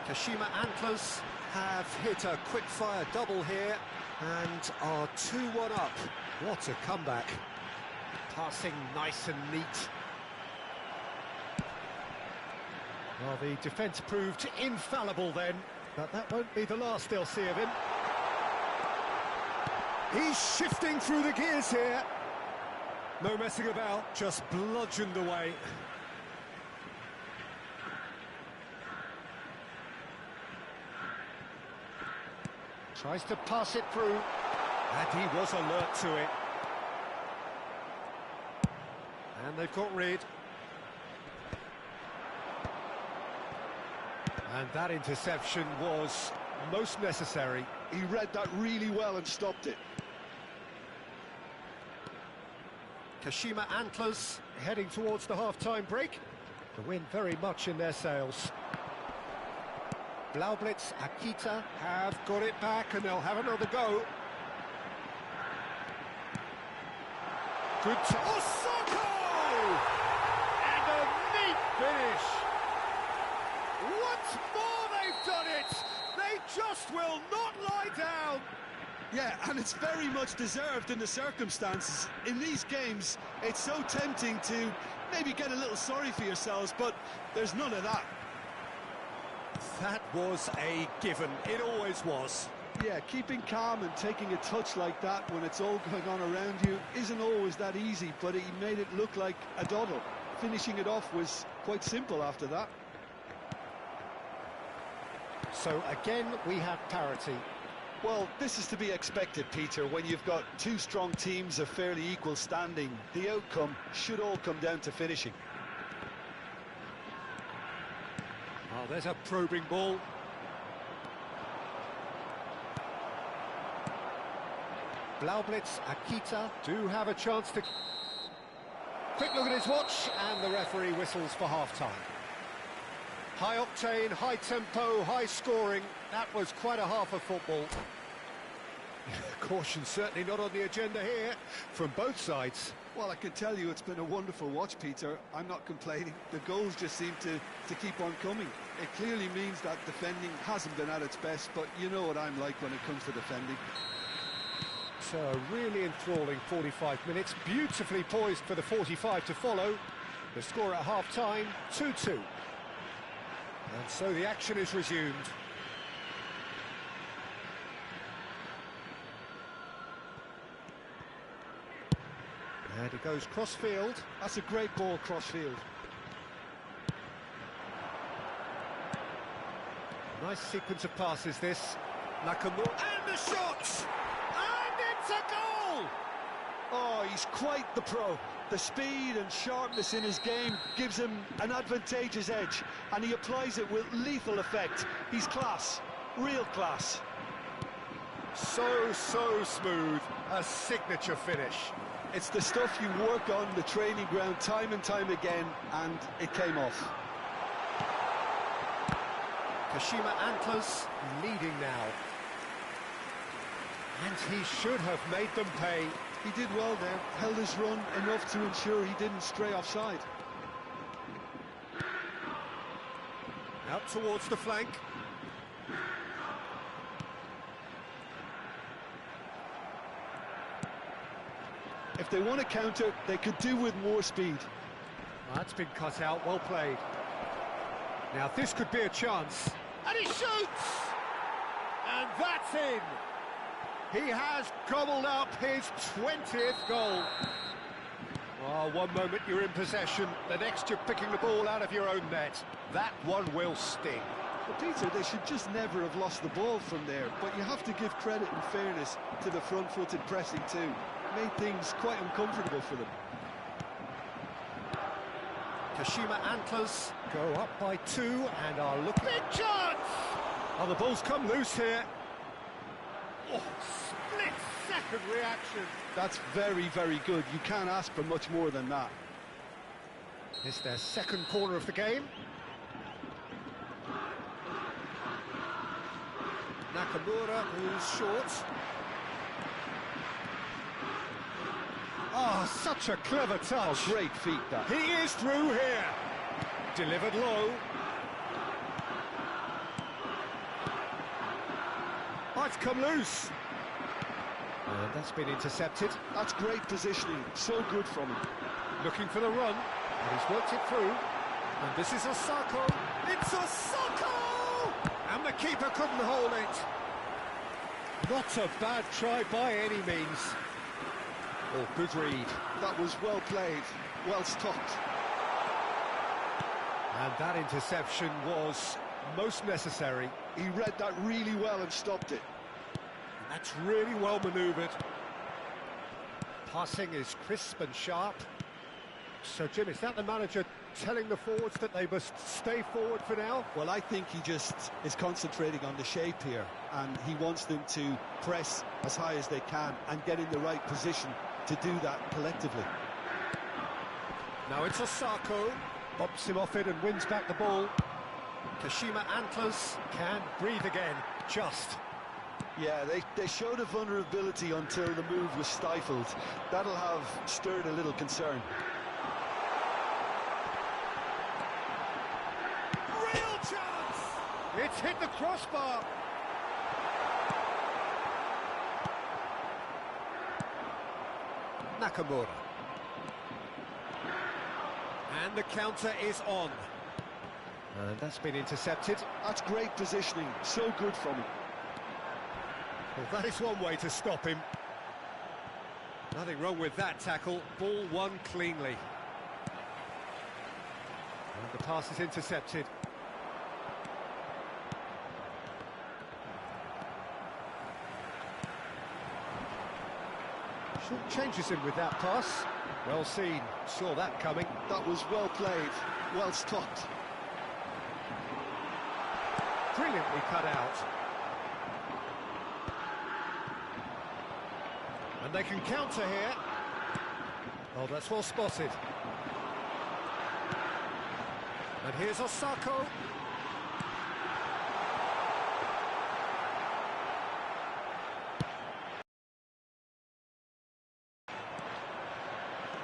Kashima Antlers have hit a quick-fire double here and are 2-1 up. What a comeback. Passing nice and neat. Well, the defence proved infallible then, but that won't be the last they'll see of him. He's shifting through the gears here. No messing about, just bludgeoned away. Tries to pass it through, and he was alert to it. And they've got rid. And that interception was most necessary. He read that really well and stopped it. Kashima Antlers heading towards the half-time break. The wind very much in their sails. Blaublitz Akita have got it back and they'll have another go. Good Osako! And a neat finish. Once more they've done it. They just will not lie down. Yeah, and it's very much deserved in the circumstances. In these games, it's so tempting to maybe get a little sorry for yourselves, but there's none of that. That was a given. It always was. Yeah, keeping calm and taking a touch like that when it's all going on around you isn't always that easy, but he made it look like a doddle. Finishing it off was quite simple after that. So again, we have parity. Well, this is to be expected, Peter. When you've got two strong teams of fairly equal standing, the outcome should all come down to finishing. Oh, there's a probing ball. Blaublitz Akita do have a chance to... Quick look at his watch, and the referee whistles for half-time. High octane, high tempo, high scoring. That was quite a half of football. Caution certainly not on the agenda here from both sides. Well, I can tell you it's been a wonderful watch, Peter. I'm not complaining. The goals just seem to keep on coming. It clearly means that defending hasn't been at its best, but you know what I'm like when it comes to defending. So a really enthralling 45 minutes, beautifully poised for the 45 to follow. The score at half-time, 2-2. And so the action is resumed. And it goes cross-field. That's a great ball cross-field. Nice sequence of passes, this. Nakamura. And the shot! And it's a goal! Oh, he's quite the pro. The speed and sharpness in his game gives him an advantageous edge, and he applies it with lethal effect. He's class, real class. So smooth. A signature finish. It's the stuff you work on the training ground time and time again, and it came off. Kashima Antlers leading now. And he should have made them pay. He did well there, held his run enough to ensure he didn't stray offside. Out towards the flank. If they want to counter, they could do with more speed. That's been cut out, well played. Now this could be a chance. And he shoots! And that's in! He has gobbled up his 20th goal. Oh, one moment you're in possession, the next you're picking the ball out of your own net. That one will sting. But Peter, they should just never have lost the ball from there, but you have to give credit and fairness to the front-footed pressing too. Made things quite uncomfortable for them. Kashima Antlers go up by 2 and are looking... Big chance! Oh, the ball's come loose here. Oh, split-second reaction. That's very, very good. You can't ask for much more than that. It's their second corner of the game. Nakamura, who's short. Oh, such a clever touch. Oh, great feat, that. He is through here. Delivered low. Oh, it's come loose. And that's been intercepted. That's great positioning. So good from him. Looking for the run. And he's worked it through. And this is Osako. It's Osako! And the keeper couldn't hold it. Not a bad try by any means. Oh, good read. That was well played, well stopped. And that interception was most necessary. He read that really well and stopped it. That's really well manoeuvred. Passing is crisp and sharp. So, Jim, is that the manager telling the forwards that they must stay forward for now? Well, I think he just is concentrating on the shape here, and he wants them to press as high as they can and get in the right position to do that collectively. Now it's Osako, bumps him off it and wins back the ball. Kashima Antlers can breathe again, just. Yeah, they showed a vulnerability until the move was stifled. That'll have stirred a little concern. Real chance! It's hit the crossbar. Nakamura. And the counter is on. And that's been intercepted. That's great positioning, so good from him. Well, that is one way to stop him. Nothing wrong with that tackle. Ball won cleanly. And the pass is intercepted. Short changes him with that pass. Well seen, saw that coming. That was well played, well stopped. Brilliantly cut out. And they can counter here. Oh, that's well spotted. And here's Osako.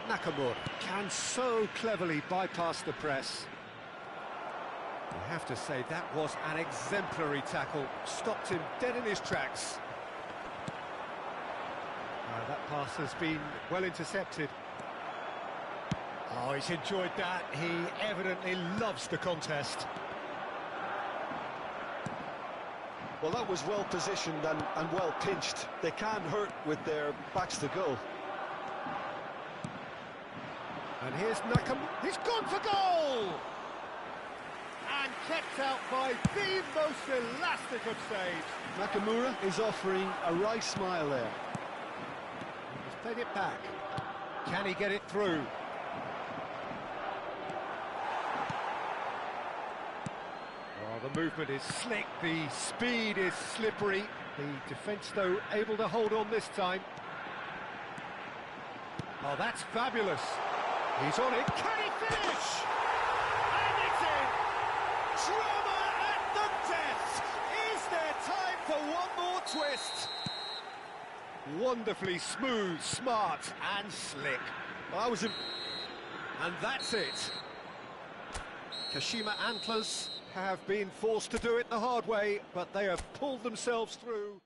Nakamura can so cleverly bypass the press. I have to say that was an exemplary tackle. Stopped him dead in his tracks. That pass has been well intercepted. Oh, he's enjoyed that. He evidently loves the contest. Well, that was well positioned and well pinched. They can't hurt with their backs to goal. And here's Nakamura. He's gone for goal! And kept out by the most elastic of saves. Nakamura is offering a wry smile there. He's played it back. Can he get it through? Oh, the movement is slick, the speed is slippery. The defence, though, able to hold on this time. Oh, that's fabulous. He's on it. Can he finish? And it's in! Drama at the death! Is there time for one more twist? Wonderfully smooth, smart and slick. Well, that was And that's it. Kashima Antlers have been forced to do it the hard way, but they have pulled themselves through.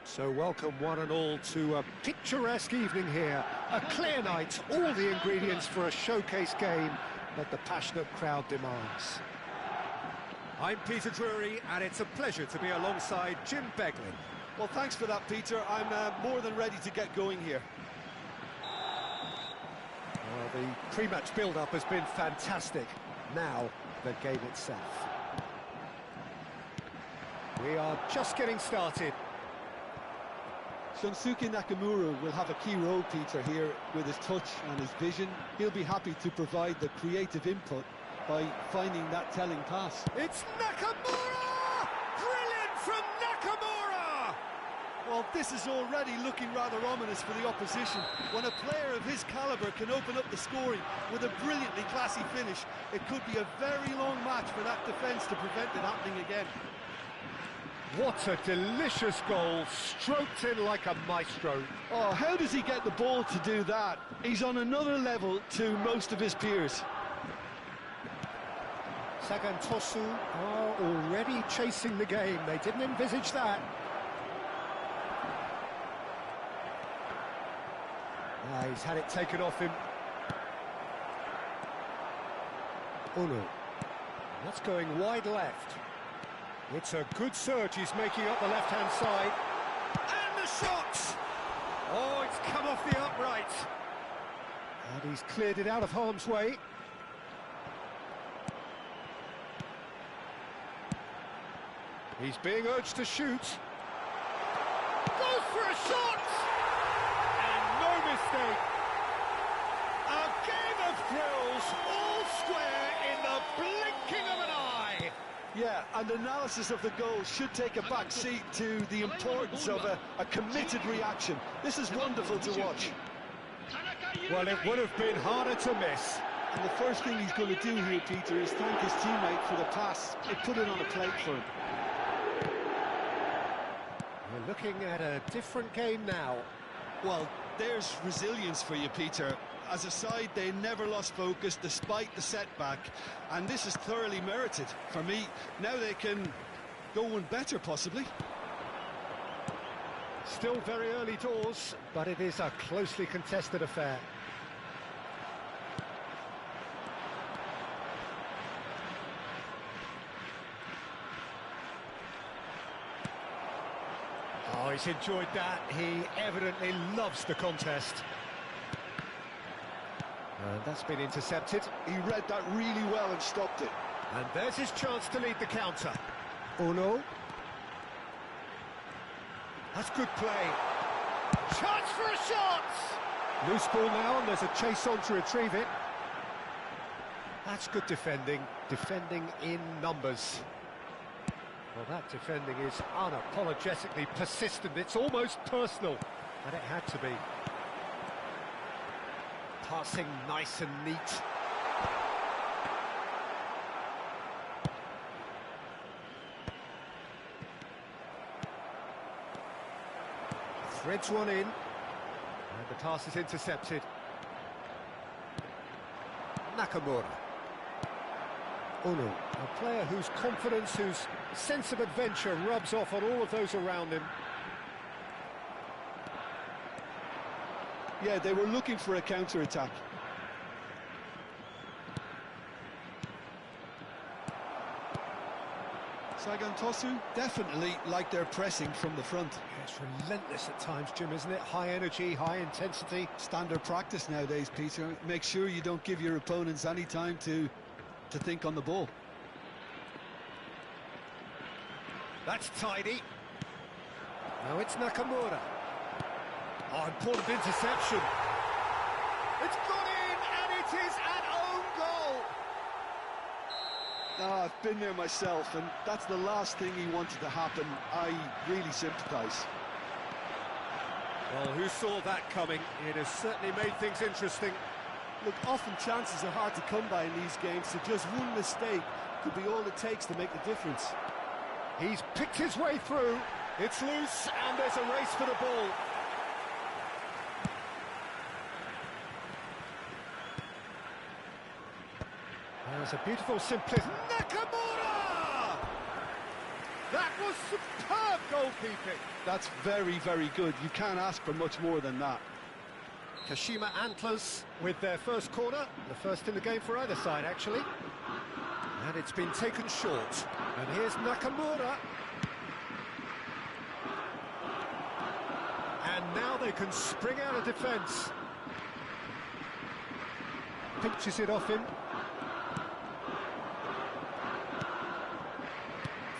So welcome one and all to a picturesque evening here. A clear night, all the ingredients for a showcase game that the passionate crowd demands. I'm Peter Drury, and it's a pleasure to be alongside Jim Beglin. Well, thanks for that, Peter. I'm more than ready to get going here. Well, the pre-match build-up has been fantastic. Now, the game itself. We are just getting started. Shunsuke Nakamura will have a key role, Peter, here with his touch and his vision. He'll be happy to provide the creative input by finding that telling pass. It's Nakamura! Brilliant from Nakamura! Well, this is already looking rather ominous for the opposition. When a player of his calibre can open up the scoring with a brilliantly classy finish, it could be a very long match for that defence to prevent it happening again. What a delicious goal, stroked in like a maestro. Oh, how does he get the ball to do that? He's on another level to most of his peers. Sagan Tosu are already chasing the game. They didn't envisage that. He's had it taken off him. Oh no. That's going wide left. It's a good surge he's making up the left-hand side. And the shot! Oh, it's come off the upright. And he's cleared it out of harm's way. He's being urged to shoot. Goes for a shot! And no mistake. A game of thrills, all square in the blinking of an eye. Yeah, and analysis of the goal should take a back seat to the importance of a committed reaction. This is wonderful to watch. Well, it would have been harder to miss. And the first thing he's going to do here, Peter, is thank his teammate for the pass. It put it on a plate for him. We're looking at a different game now. Well, there's resilience for you, Peter. As a side, they never lost focus despite the setback, and this is thoroughly merited. For me, now they can go one better, possibly. Still very early doors, but it is a closely contested affair. Oh, he's enjoyed that. He evidently loves the contest. And that's been intercepted. He read that really well and stopped it. And there's his chance to lead the counter. Oh no. That's good play. Chance for a shot! Loose ball now, and there's a chase on to retrieve it. That's good defending. Defending in numbers. Well, that defending is unapologetically persistent. It's almost personal. And it had to be. Passing nice and neat. Threads one in. And the pass is intercepted. Nakamura. Oh no, a player whose confidence, whose sense of adventure rubs off on all of those around him. Yeah, they were looking for a counter-attack. Sagan Tosu definitely like their pressing from the front. Yeah, it's relentless at times, Jim, isn't it? High energy, high intensity. Standard practice nowadays, Peter. Make sure you don't give your opponents any time to think on the ball. That's tidy. Now it's Nakamura. Oh, important interception. It's gone in, and It is an own goal! I've been there myself, and that's the last thing he wanted to happen. I really sympathise. Well, who saw that coming? It has certainly made things interesting. Look, often chances are hard to come by in these games, so just one mistake could be all it takes to make the difference. He's picked his way through. It's loose, and there's a race for the ball. There's a beautiful simplicity. Nakamura! That was superb goalkeeping. That's very, very good. You can't ask for much more than that. Kashima Antlers with their first corner, the first in the game for either side, actually. And it's been taken short. And here's Nakamura. And now they can spring out of defence. Pinches it off him.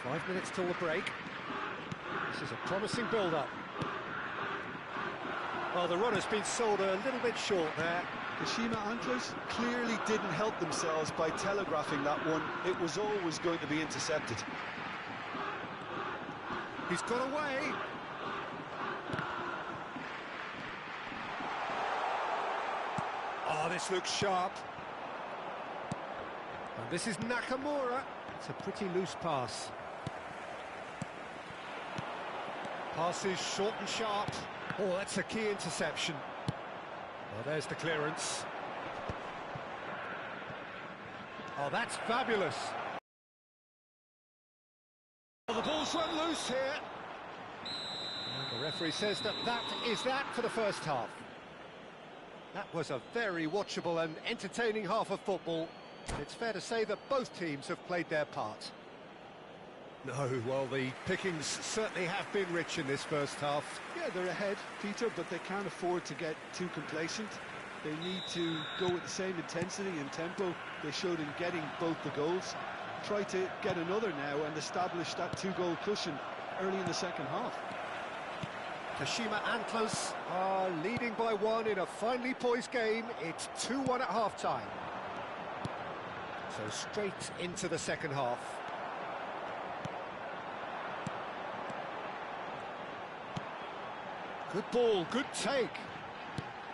5 minutes till the break. This is a promising build-up. Well, the runner's been sold a little bit short there. Kashima Antlers clearly didn't help themselves by telegraphing that one. It was always going to be intercepted. He's got away. Oh, this looks sharp. And this is Nakamura. It's a pretty loose pass. Pass is short and sharp. Oh, that's a key interception. Well, there's the clearance. Oh, that's fabulous. Well, the ball's run loose here. And the referee says that is that for the first half. That was a very watchable and entertaining half of football. And it's fair to say that both teams have played their part. No, well, the pickings certainly have been rich in this first half. Yeah, they're ahead, Peter, but they can't afford to get too complacent. They need to go with the same intensity and tempo they showed in getting both the goals. Try to get another now and establish that two-goal cushion early in the second half. Kashima Antlers are leading by one in a finely poised game. It's 2-1 at half-time. So straight into the second half. Good ball, good take.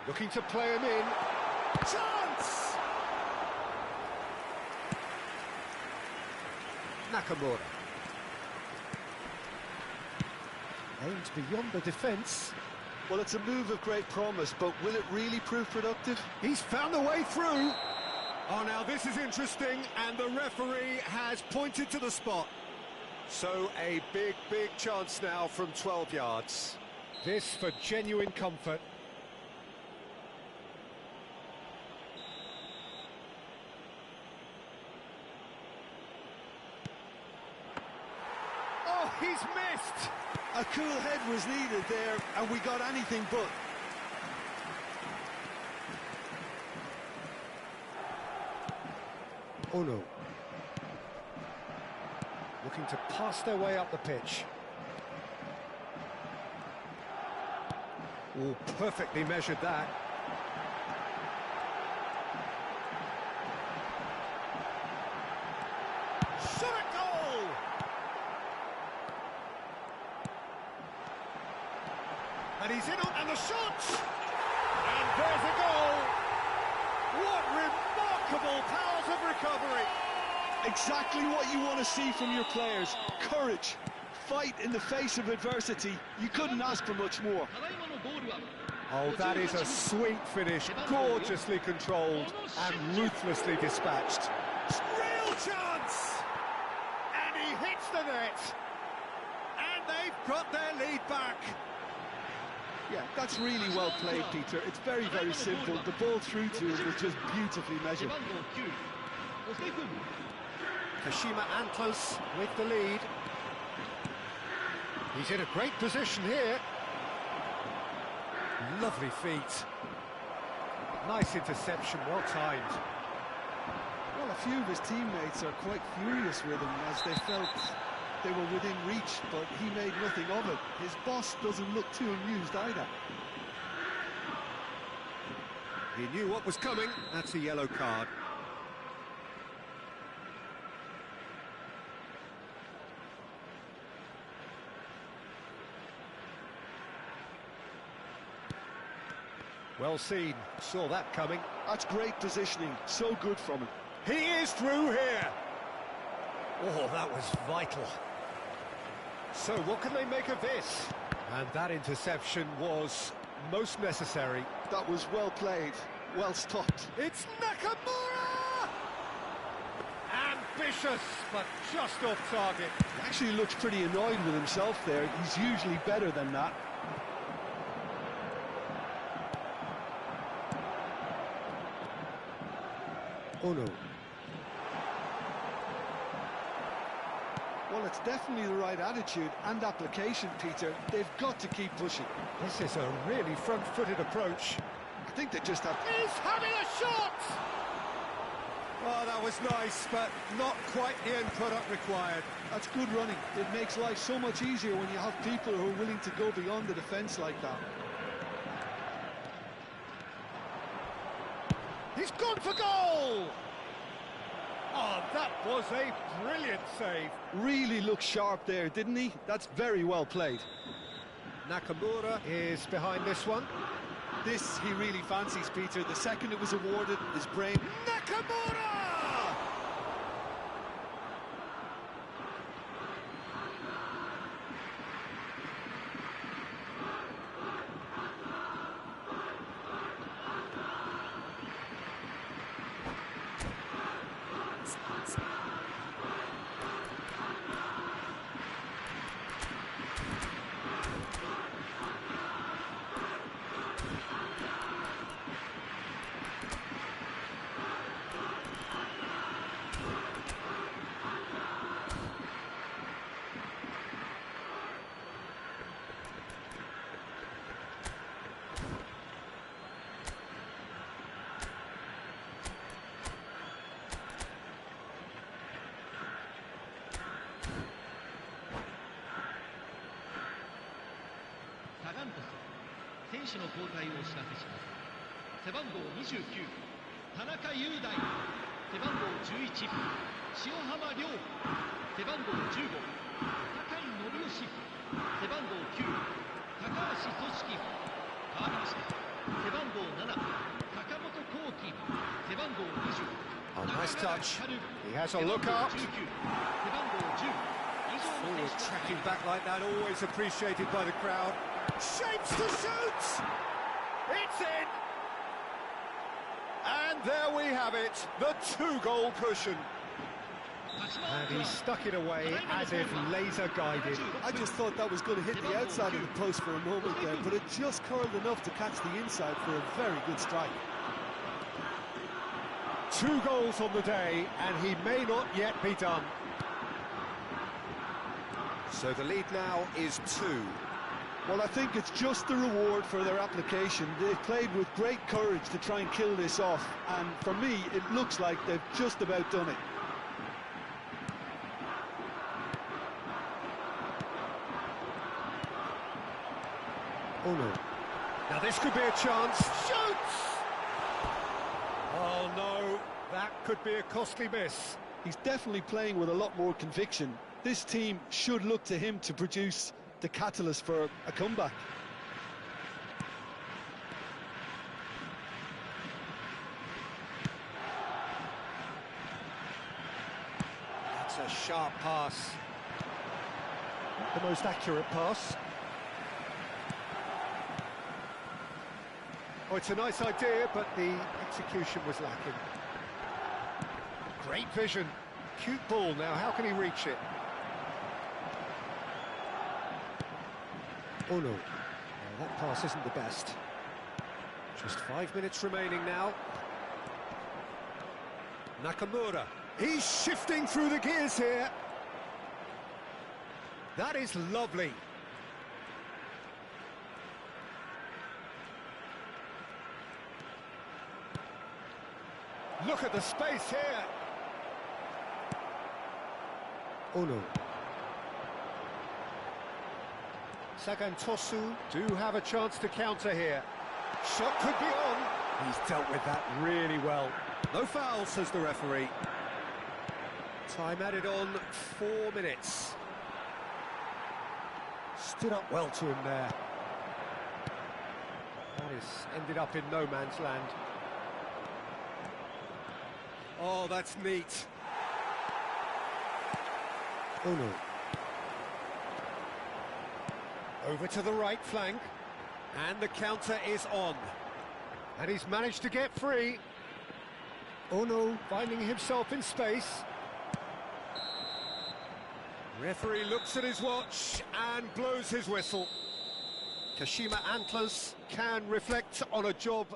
Looking to play him in. Chance! Nakamura. Aims beyond the defence. Well, it's a move of great promise, but will it really prove productive? He's found the way through. Oh, now this is interesting, and the referee has pointed to the spot. So a big, big chance now from 12 yards. This for genuine comfort. Oh, he's missed! A cool head was needed there, and we got anything but. Oh no. Looking to pass their way up the pitch. Oh, perfectly measured that. Shot at goal! And he's in on, and the shot! And there's a goal! What remarkable powers of recovery! Exactly what you want to see from your players. Courage, fight in the face of adversity. You couldn't ask for much more. Oh, that is a sweet finish, gorgeously controlled and ruthlessly dispatched. Real chance! And he hits the net! And they've got their lead back! Yeah, that's really well played, Peter. It's very, very simple. The ball through to him was just beautifully measured. Kashima Antlers with the lead. He's in a great position here. Lovely feet. Nice interception, well timed. Well, a few of his teammates are quite furious with him as they felt they were within reach, but he made nothing of it. His boss doesn't look too amused either. He knew what was coming. That's a yellow card. Well seen. Saw that coming. That's great positioning. So good from him. He is through here. Oh, that was vital. So what can they make of this? And that interception was most necessary. That was well played, well stopped. It's Nakamura! Ambitious, but just off target. He actually looks pretty annoyed with himself there. He's usually better than that. Oh no. Well, it's definitely the right attitude and application, Peter. They've got to keep pushing. This is a really front-footed approach. I think they just have... He's having a shot! Oh, that was nice, but not quite the end product required. That's good running. It makes life so much easier when you have people who are willing to go beyond the defence like that. He's gone for goal! Oh, that was a brilliant save. Really looked sharp there, didn't he? That's very well played. Nakamura is behind this one. This he really fancies, Peter. The second it was awarded, his brain... Nakamura!選手の交代をお知らせします。背番号29、田中雄大。背番号11、塩浜亮。背番号15、高井信義。背番号9、高橋俊樹。変わりまして、背番号7、高本幸輝。背番号20、Oh, nice touch. He has a 背番号 look up. 19、背番号10。以上の Forward 選手 tracking back like that, always appreciated by the crowd. Shapes to shoot! It's in! And there we have it, the two-goal cushion. And he stuck it away as if laser-guided. I just thought that was going to hit the outside of the post for a moment there, but it just curled enough to catch the inside for a very good strike. 2 goals on the day, and he may not yet be done. So the lead now is 2. Well, I think it's just the reward for their application. They've played with great courage to try and kill this off, and for me, it looks like they've just about done it. Oh no. Now this could be a chance. Shoots! Oh no, that could be a costly miss. He's definitely playing with a lot more conviction. This team should look to him to produce the catalyst for a comeback. That's a sharp pass. The most accurate pass. Oh, it's a nice idea, but the execution was lacking. Great vision. Cute ball now, how can he reach it? Oh no, that pass isn't the best. Just 5 minutes remaining now. Nakamura, he's shifting through the gears here. That is lovely. Look at the space here. Oh no. Sagan Tosu do have a chance to counter here. Shot could be on. He's dealt with that really well. No foul, says the referee. Time added on, 4 minutes. Stood up well to him there. That is ended up in no man's land. Oh, that's neat. Oh no. Over to the right flank. And the counter is on. And he's managed to get free. Oh no, finding himself in space. Referee looks at his watch and blows his whistle. Kashima Antlers can reflect on a job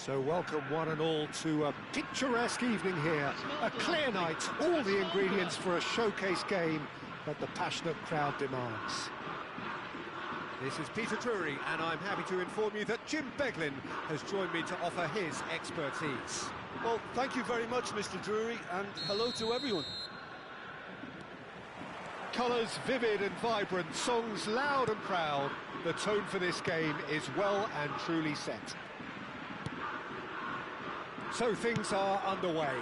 So welcome one and all to a picturesque evening here. A clear night, all the ingredients for a showcase game that the passionate crowd demands. This is Peter Drury, and I'm happy to inform you that Jim Beglin has joined me to offer his expertise. Well, thank you very much, Mr. Drury, and hello to everyone. Colours vivid and vibrant, songs loud and proud. The tone for this game is well and truly set. So things are underway.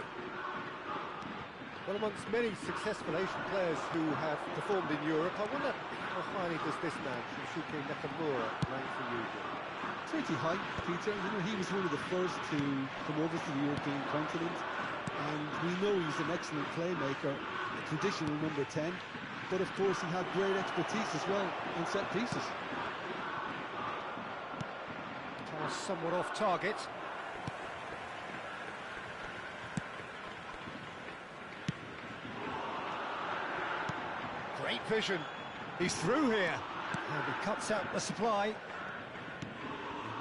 Well, amongst many successful Asian players who have performed in Europe, I wonder how highly does this man, Shinsuke Nakamura, rank for you? Pretty high, Peter. You know, he was one of the first to come over to the European continent, and we know he's an excellent playmaker, a traditional number 10, but of course he had great expertise as well in set pieces. Pass somewhat off target. Great vision. He's through here. And he cuts out the supply. And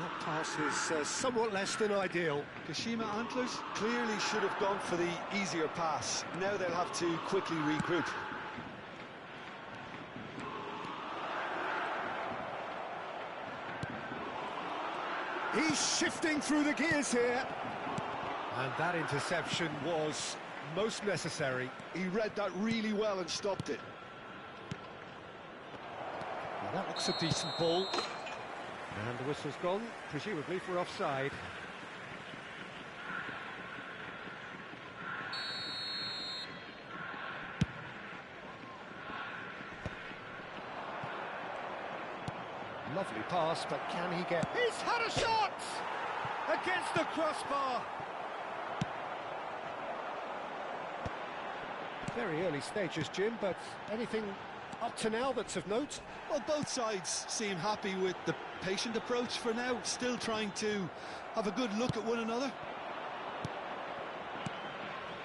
that pass is somewhat less than ideal. Kashima Antlers clearly should have gone for the easier pass. Now they'll have to quickly regroup. He's shifting through the gears here. And that interception was most necessary. He read that really well and stopped it. Well, that looks a decent ball. And the whistle's gone, presumably for offside. Lovely pass, but can he get... He's had a shot! Against the crossbar! Very early stages, Jim, but anything up to now that's of note? Well, both sides seem happy with the patient approach for now, still trying to have a good look at one another.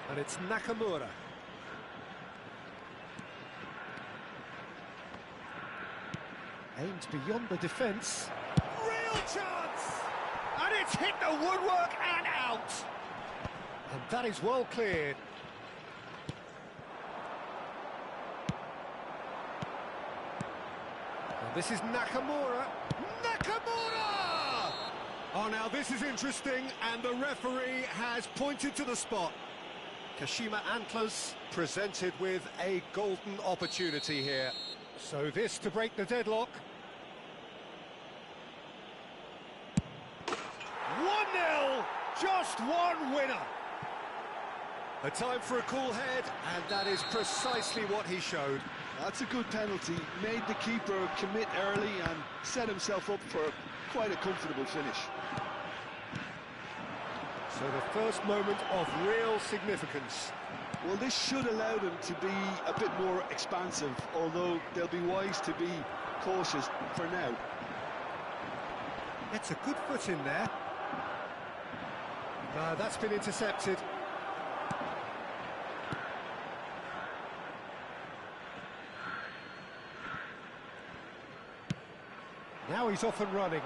And it's Nakamura. Aimed beyond the defence. Real chance! And it's hit the woodwork and out! And that is well cleared. And this is Nakamura. Nakamura! Oh, now this is interesting, and the referee has pointed to the spot. Kashima Antlers presented with a golden opportunity here. So this to break the deadlock. 1-0, just one winner. A time for a cool head, and that is precisely what he showed. That's a good penalty, made the keeper commit early and set himself up for quite a comfortable finish. So the first moment of real significance. Well, this should allow them to be a bit more expansive, although they'll be wise to be cautious for now. It's a good foot in there. That's been intercepted. Now he's off and running.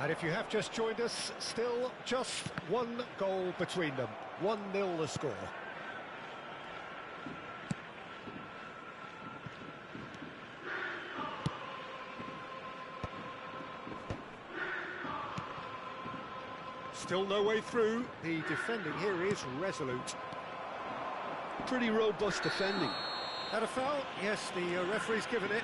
And if you have just joined us, still just one goal between them. 1-0 the score. Still no way through. The defending here is resolute. Pretty robust defending. Had a foul? Yes, the referee's given it.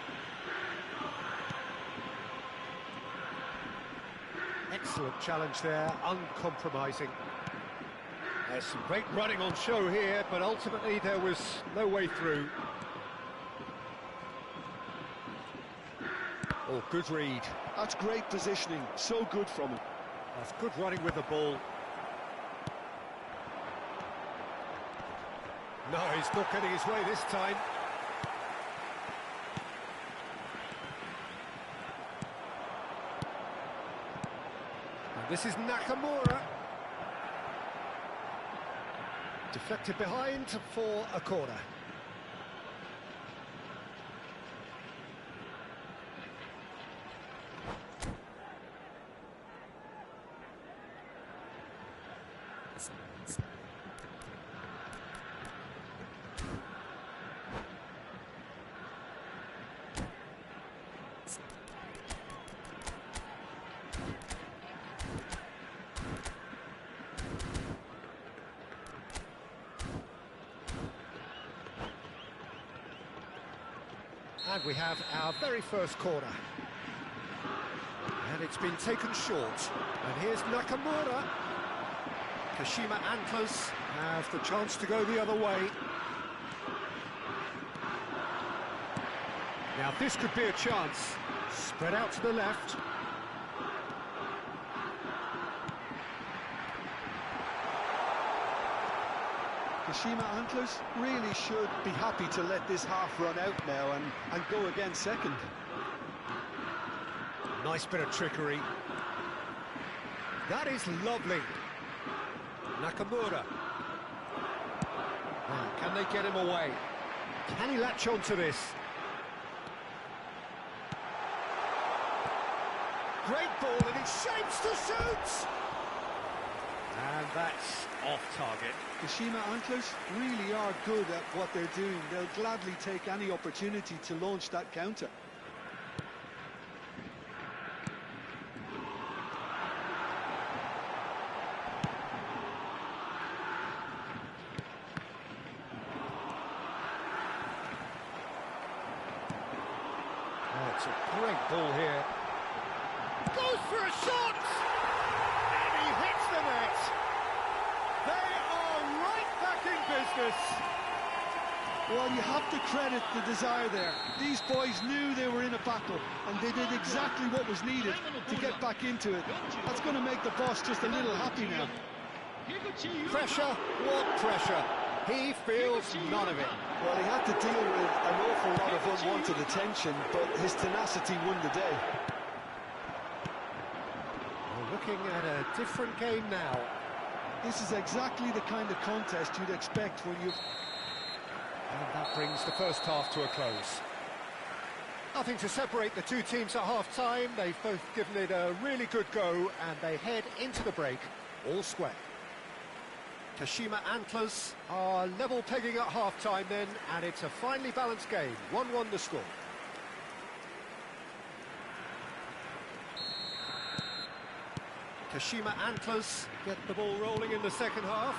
Excellent challenge there, uncompromising. There's some great running on show here, but ultimately there was no way through. Oh, good read. That's great positioning, so good from him. That's good running with the ball. No, he's not getting his way this time. And this is Nakamura. Deflected behind for a corner. And we have our very first corner. And it's been taken short. And here's Nakamura. Kashima Antlers have the chance to go the other way. Now this could be a chance. Spread out to the left. Kashima Antlers really should be happy to let this half run out now and go again second. Nice bit of trickery. That is lovely. Nakamura. Now, can they get him away? Can he latch on to this? Great ball, and it shapes to shoot! And that's off target. Kashima Antlers really are good at what they're doing. They'll gladly take any opportunity to launch that counter. Oh, it's a great ball here. Goes for a shot! And he hits the net! They are right back in business! Well, you have to credit the desire there. These boys knew they were in a battle, and they did exactly what was needed to get back into it. That's going to make the boss just a little happy now. Pressure, what pressure? He feels none of it. Well, he had to deal with an awful lot of unwanted attention, but his tenacity won the day. We're looking at a different game now. This is exactly the kind of contest you'd expect when you... And that brings the first half to a close. Nothing to separate the two teams at half-time. They've both given it a really good go, and they head into the break all square. Kashima Antlers are level pegging at half-time then, and it's a finely balanced game. 1-1 the score. Kashima Antlers get the ball rolling in the second half.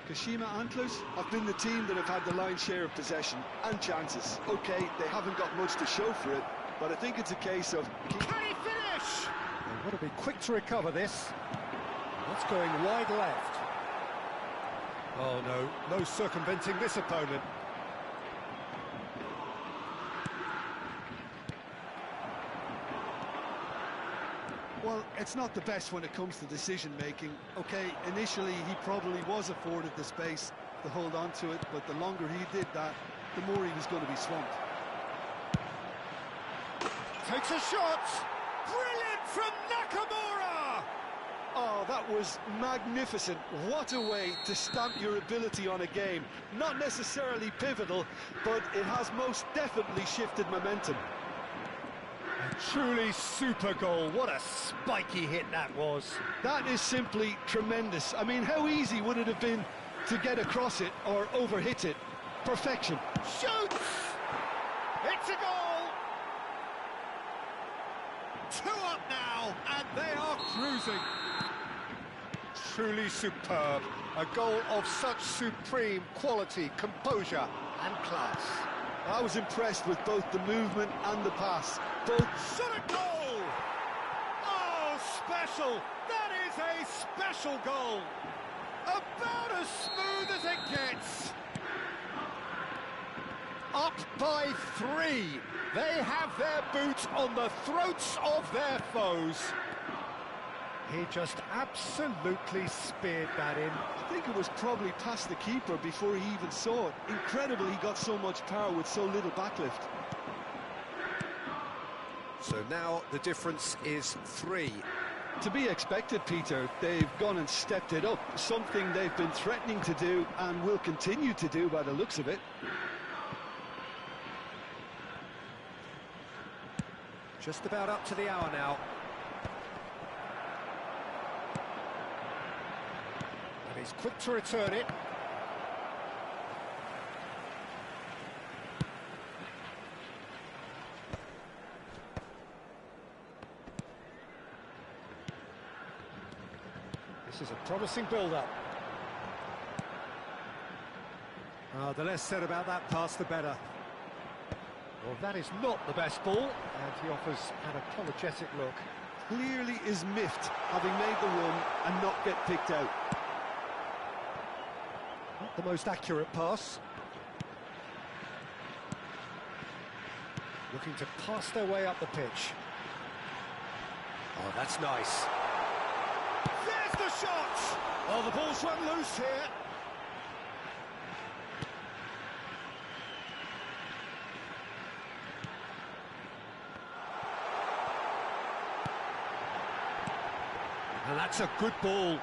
Kashima Antlers have been the team that have had the lion's share of possession and chances. OK, they haven't got much to show for it, but I think it's a case of... Can he finish? They've got to be quick to recover this. That's going wide left. Oh no, no circumventing this opponent. Well, it's not the best when it comes to decision-making. OK, initially he probably was afforded the space to hold on to it, but the longer he did that, the more he was going to be swamped. Takes a shot! Brilliant from Nakamura! Oh, that was magnificent. What a way to stamp your ability on a game. Not necessarily pivotal, but it has most definitely shifted momentum. A truly super goal. What a spiky hit that was. That is simply tremendous. I mean, how easy would it have been to get across it or overhit it? Perfection. Shoots! It's a goal! 2 up now, and they are cruising. Truly superb. A goal of such supreme quality, composure and class. I was impressed with both the movement and the pass. Both. Shot a goal! Oh, special! That is a special goal! About as smooth as it gets! Up by 3. They have their boot on the throats of their foes. He just absolutely speared that in. I think it was probably past the keeper before he even saw it. Incredible he got so much power with so little backlift. So now the difference is 3. To be expected, Peter. They've gone and stepped it up. Something they've been threatening to do and will continue to do by the looks of it. Just about up to the hour now. And he's quick to return it. This is a promising build-up. The less said about that pass, the better. Well, that is not the best ball, and he offers an apologetic look. Clearly is miffed, having made the run and not get picked out. Not the most accurate pass. Looking to pass their way up the pitch. Oh, that's nice. There's the shot! Oh, the ball's run loose here. And that's a good ball.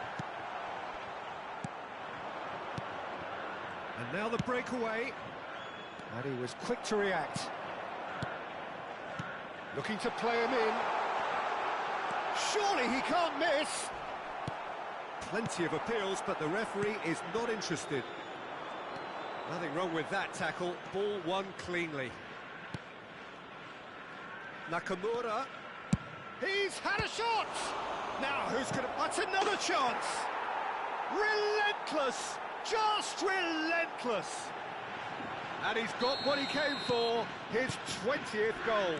And now the breakaway. And he was quick to react. Looking to play him in. Surely he can't miss. Plenty of appeals, but the referee is not interested. Nothing wrong with that tackle. Ball won cleanly. Nakamura. He's had a shot. Now who's going to... That's another chance. Relentless. Just relentless. And he's got what he came for. His 20th goal.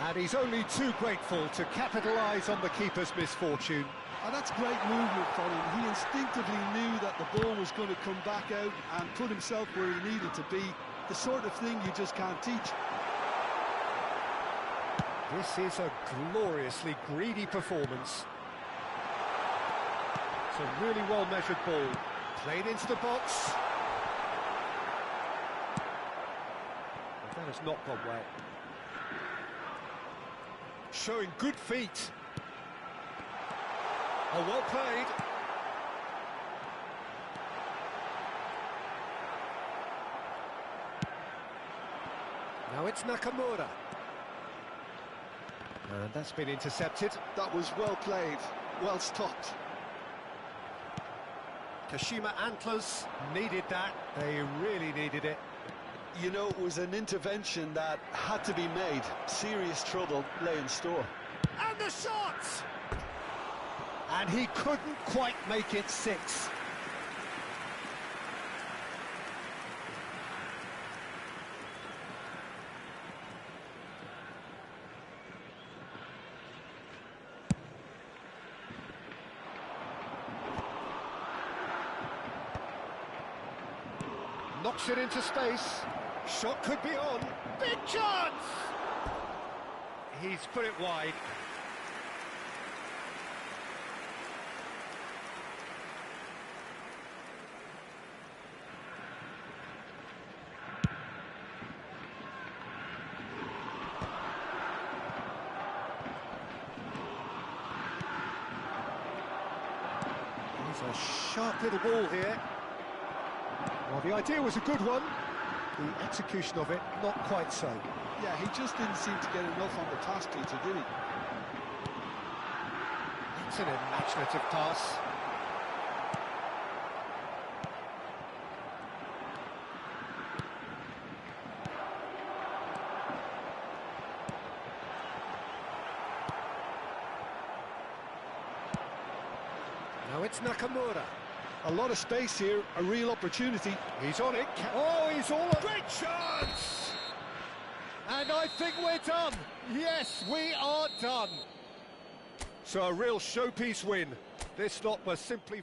And he's only too grateful to capitalise on the keeper's misfortune. And that's great movement from him. He instinctively knew that the ball was going to come back out and put himself where he needed to be. The sort of thing you just can't teach. This is a gloriously greedy performance. It's a really well-measured ball. Played into the box. But that has not gone well. Showing good feet. Oh, well played. Now it's Nakamura. And that's been intercepted. That was well played, well stopped. Kashima Antlers needed that. They really needed it. You know, it was an intervention that had to be made. Serious trouble lay in store. And the shot! And he couldn't quite make it 6. Knocks it into space. Shot could be on. Big chance! He's put it wide. He's a sharp little ball here. Well, the idea was a good one. The execution of it, not quite so. Yeah, he just didn't seem to get enough on the pass, Peter, did he? It's an imaginative pass. Now it's Nakamura. A lot of space here, a real opportunity. He's on it. Oh, he's all... Great chance! And I think we're done. Yes, we are done. So a real showpiece win. This lot was simply...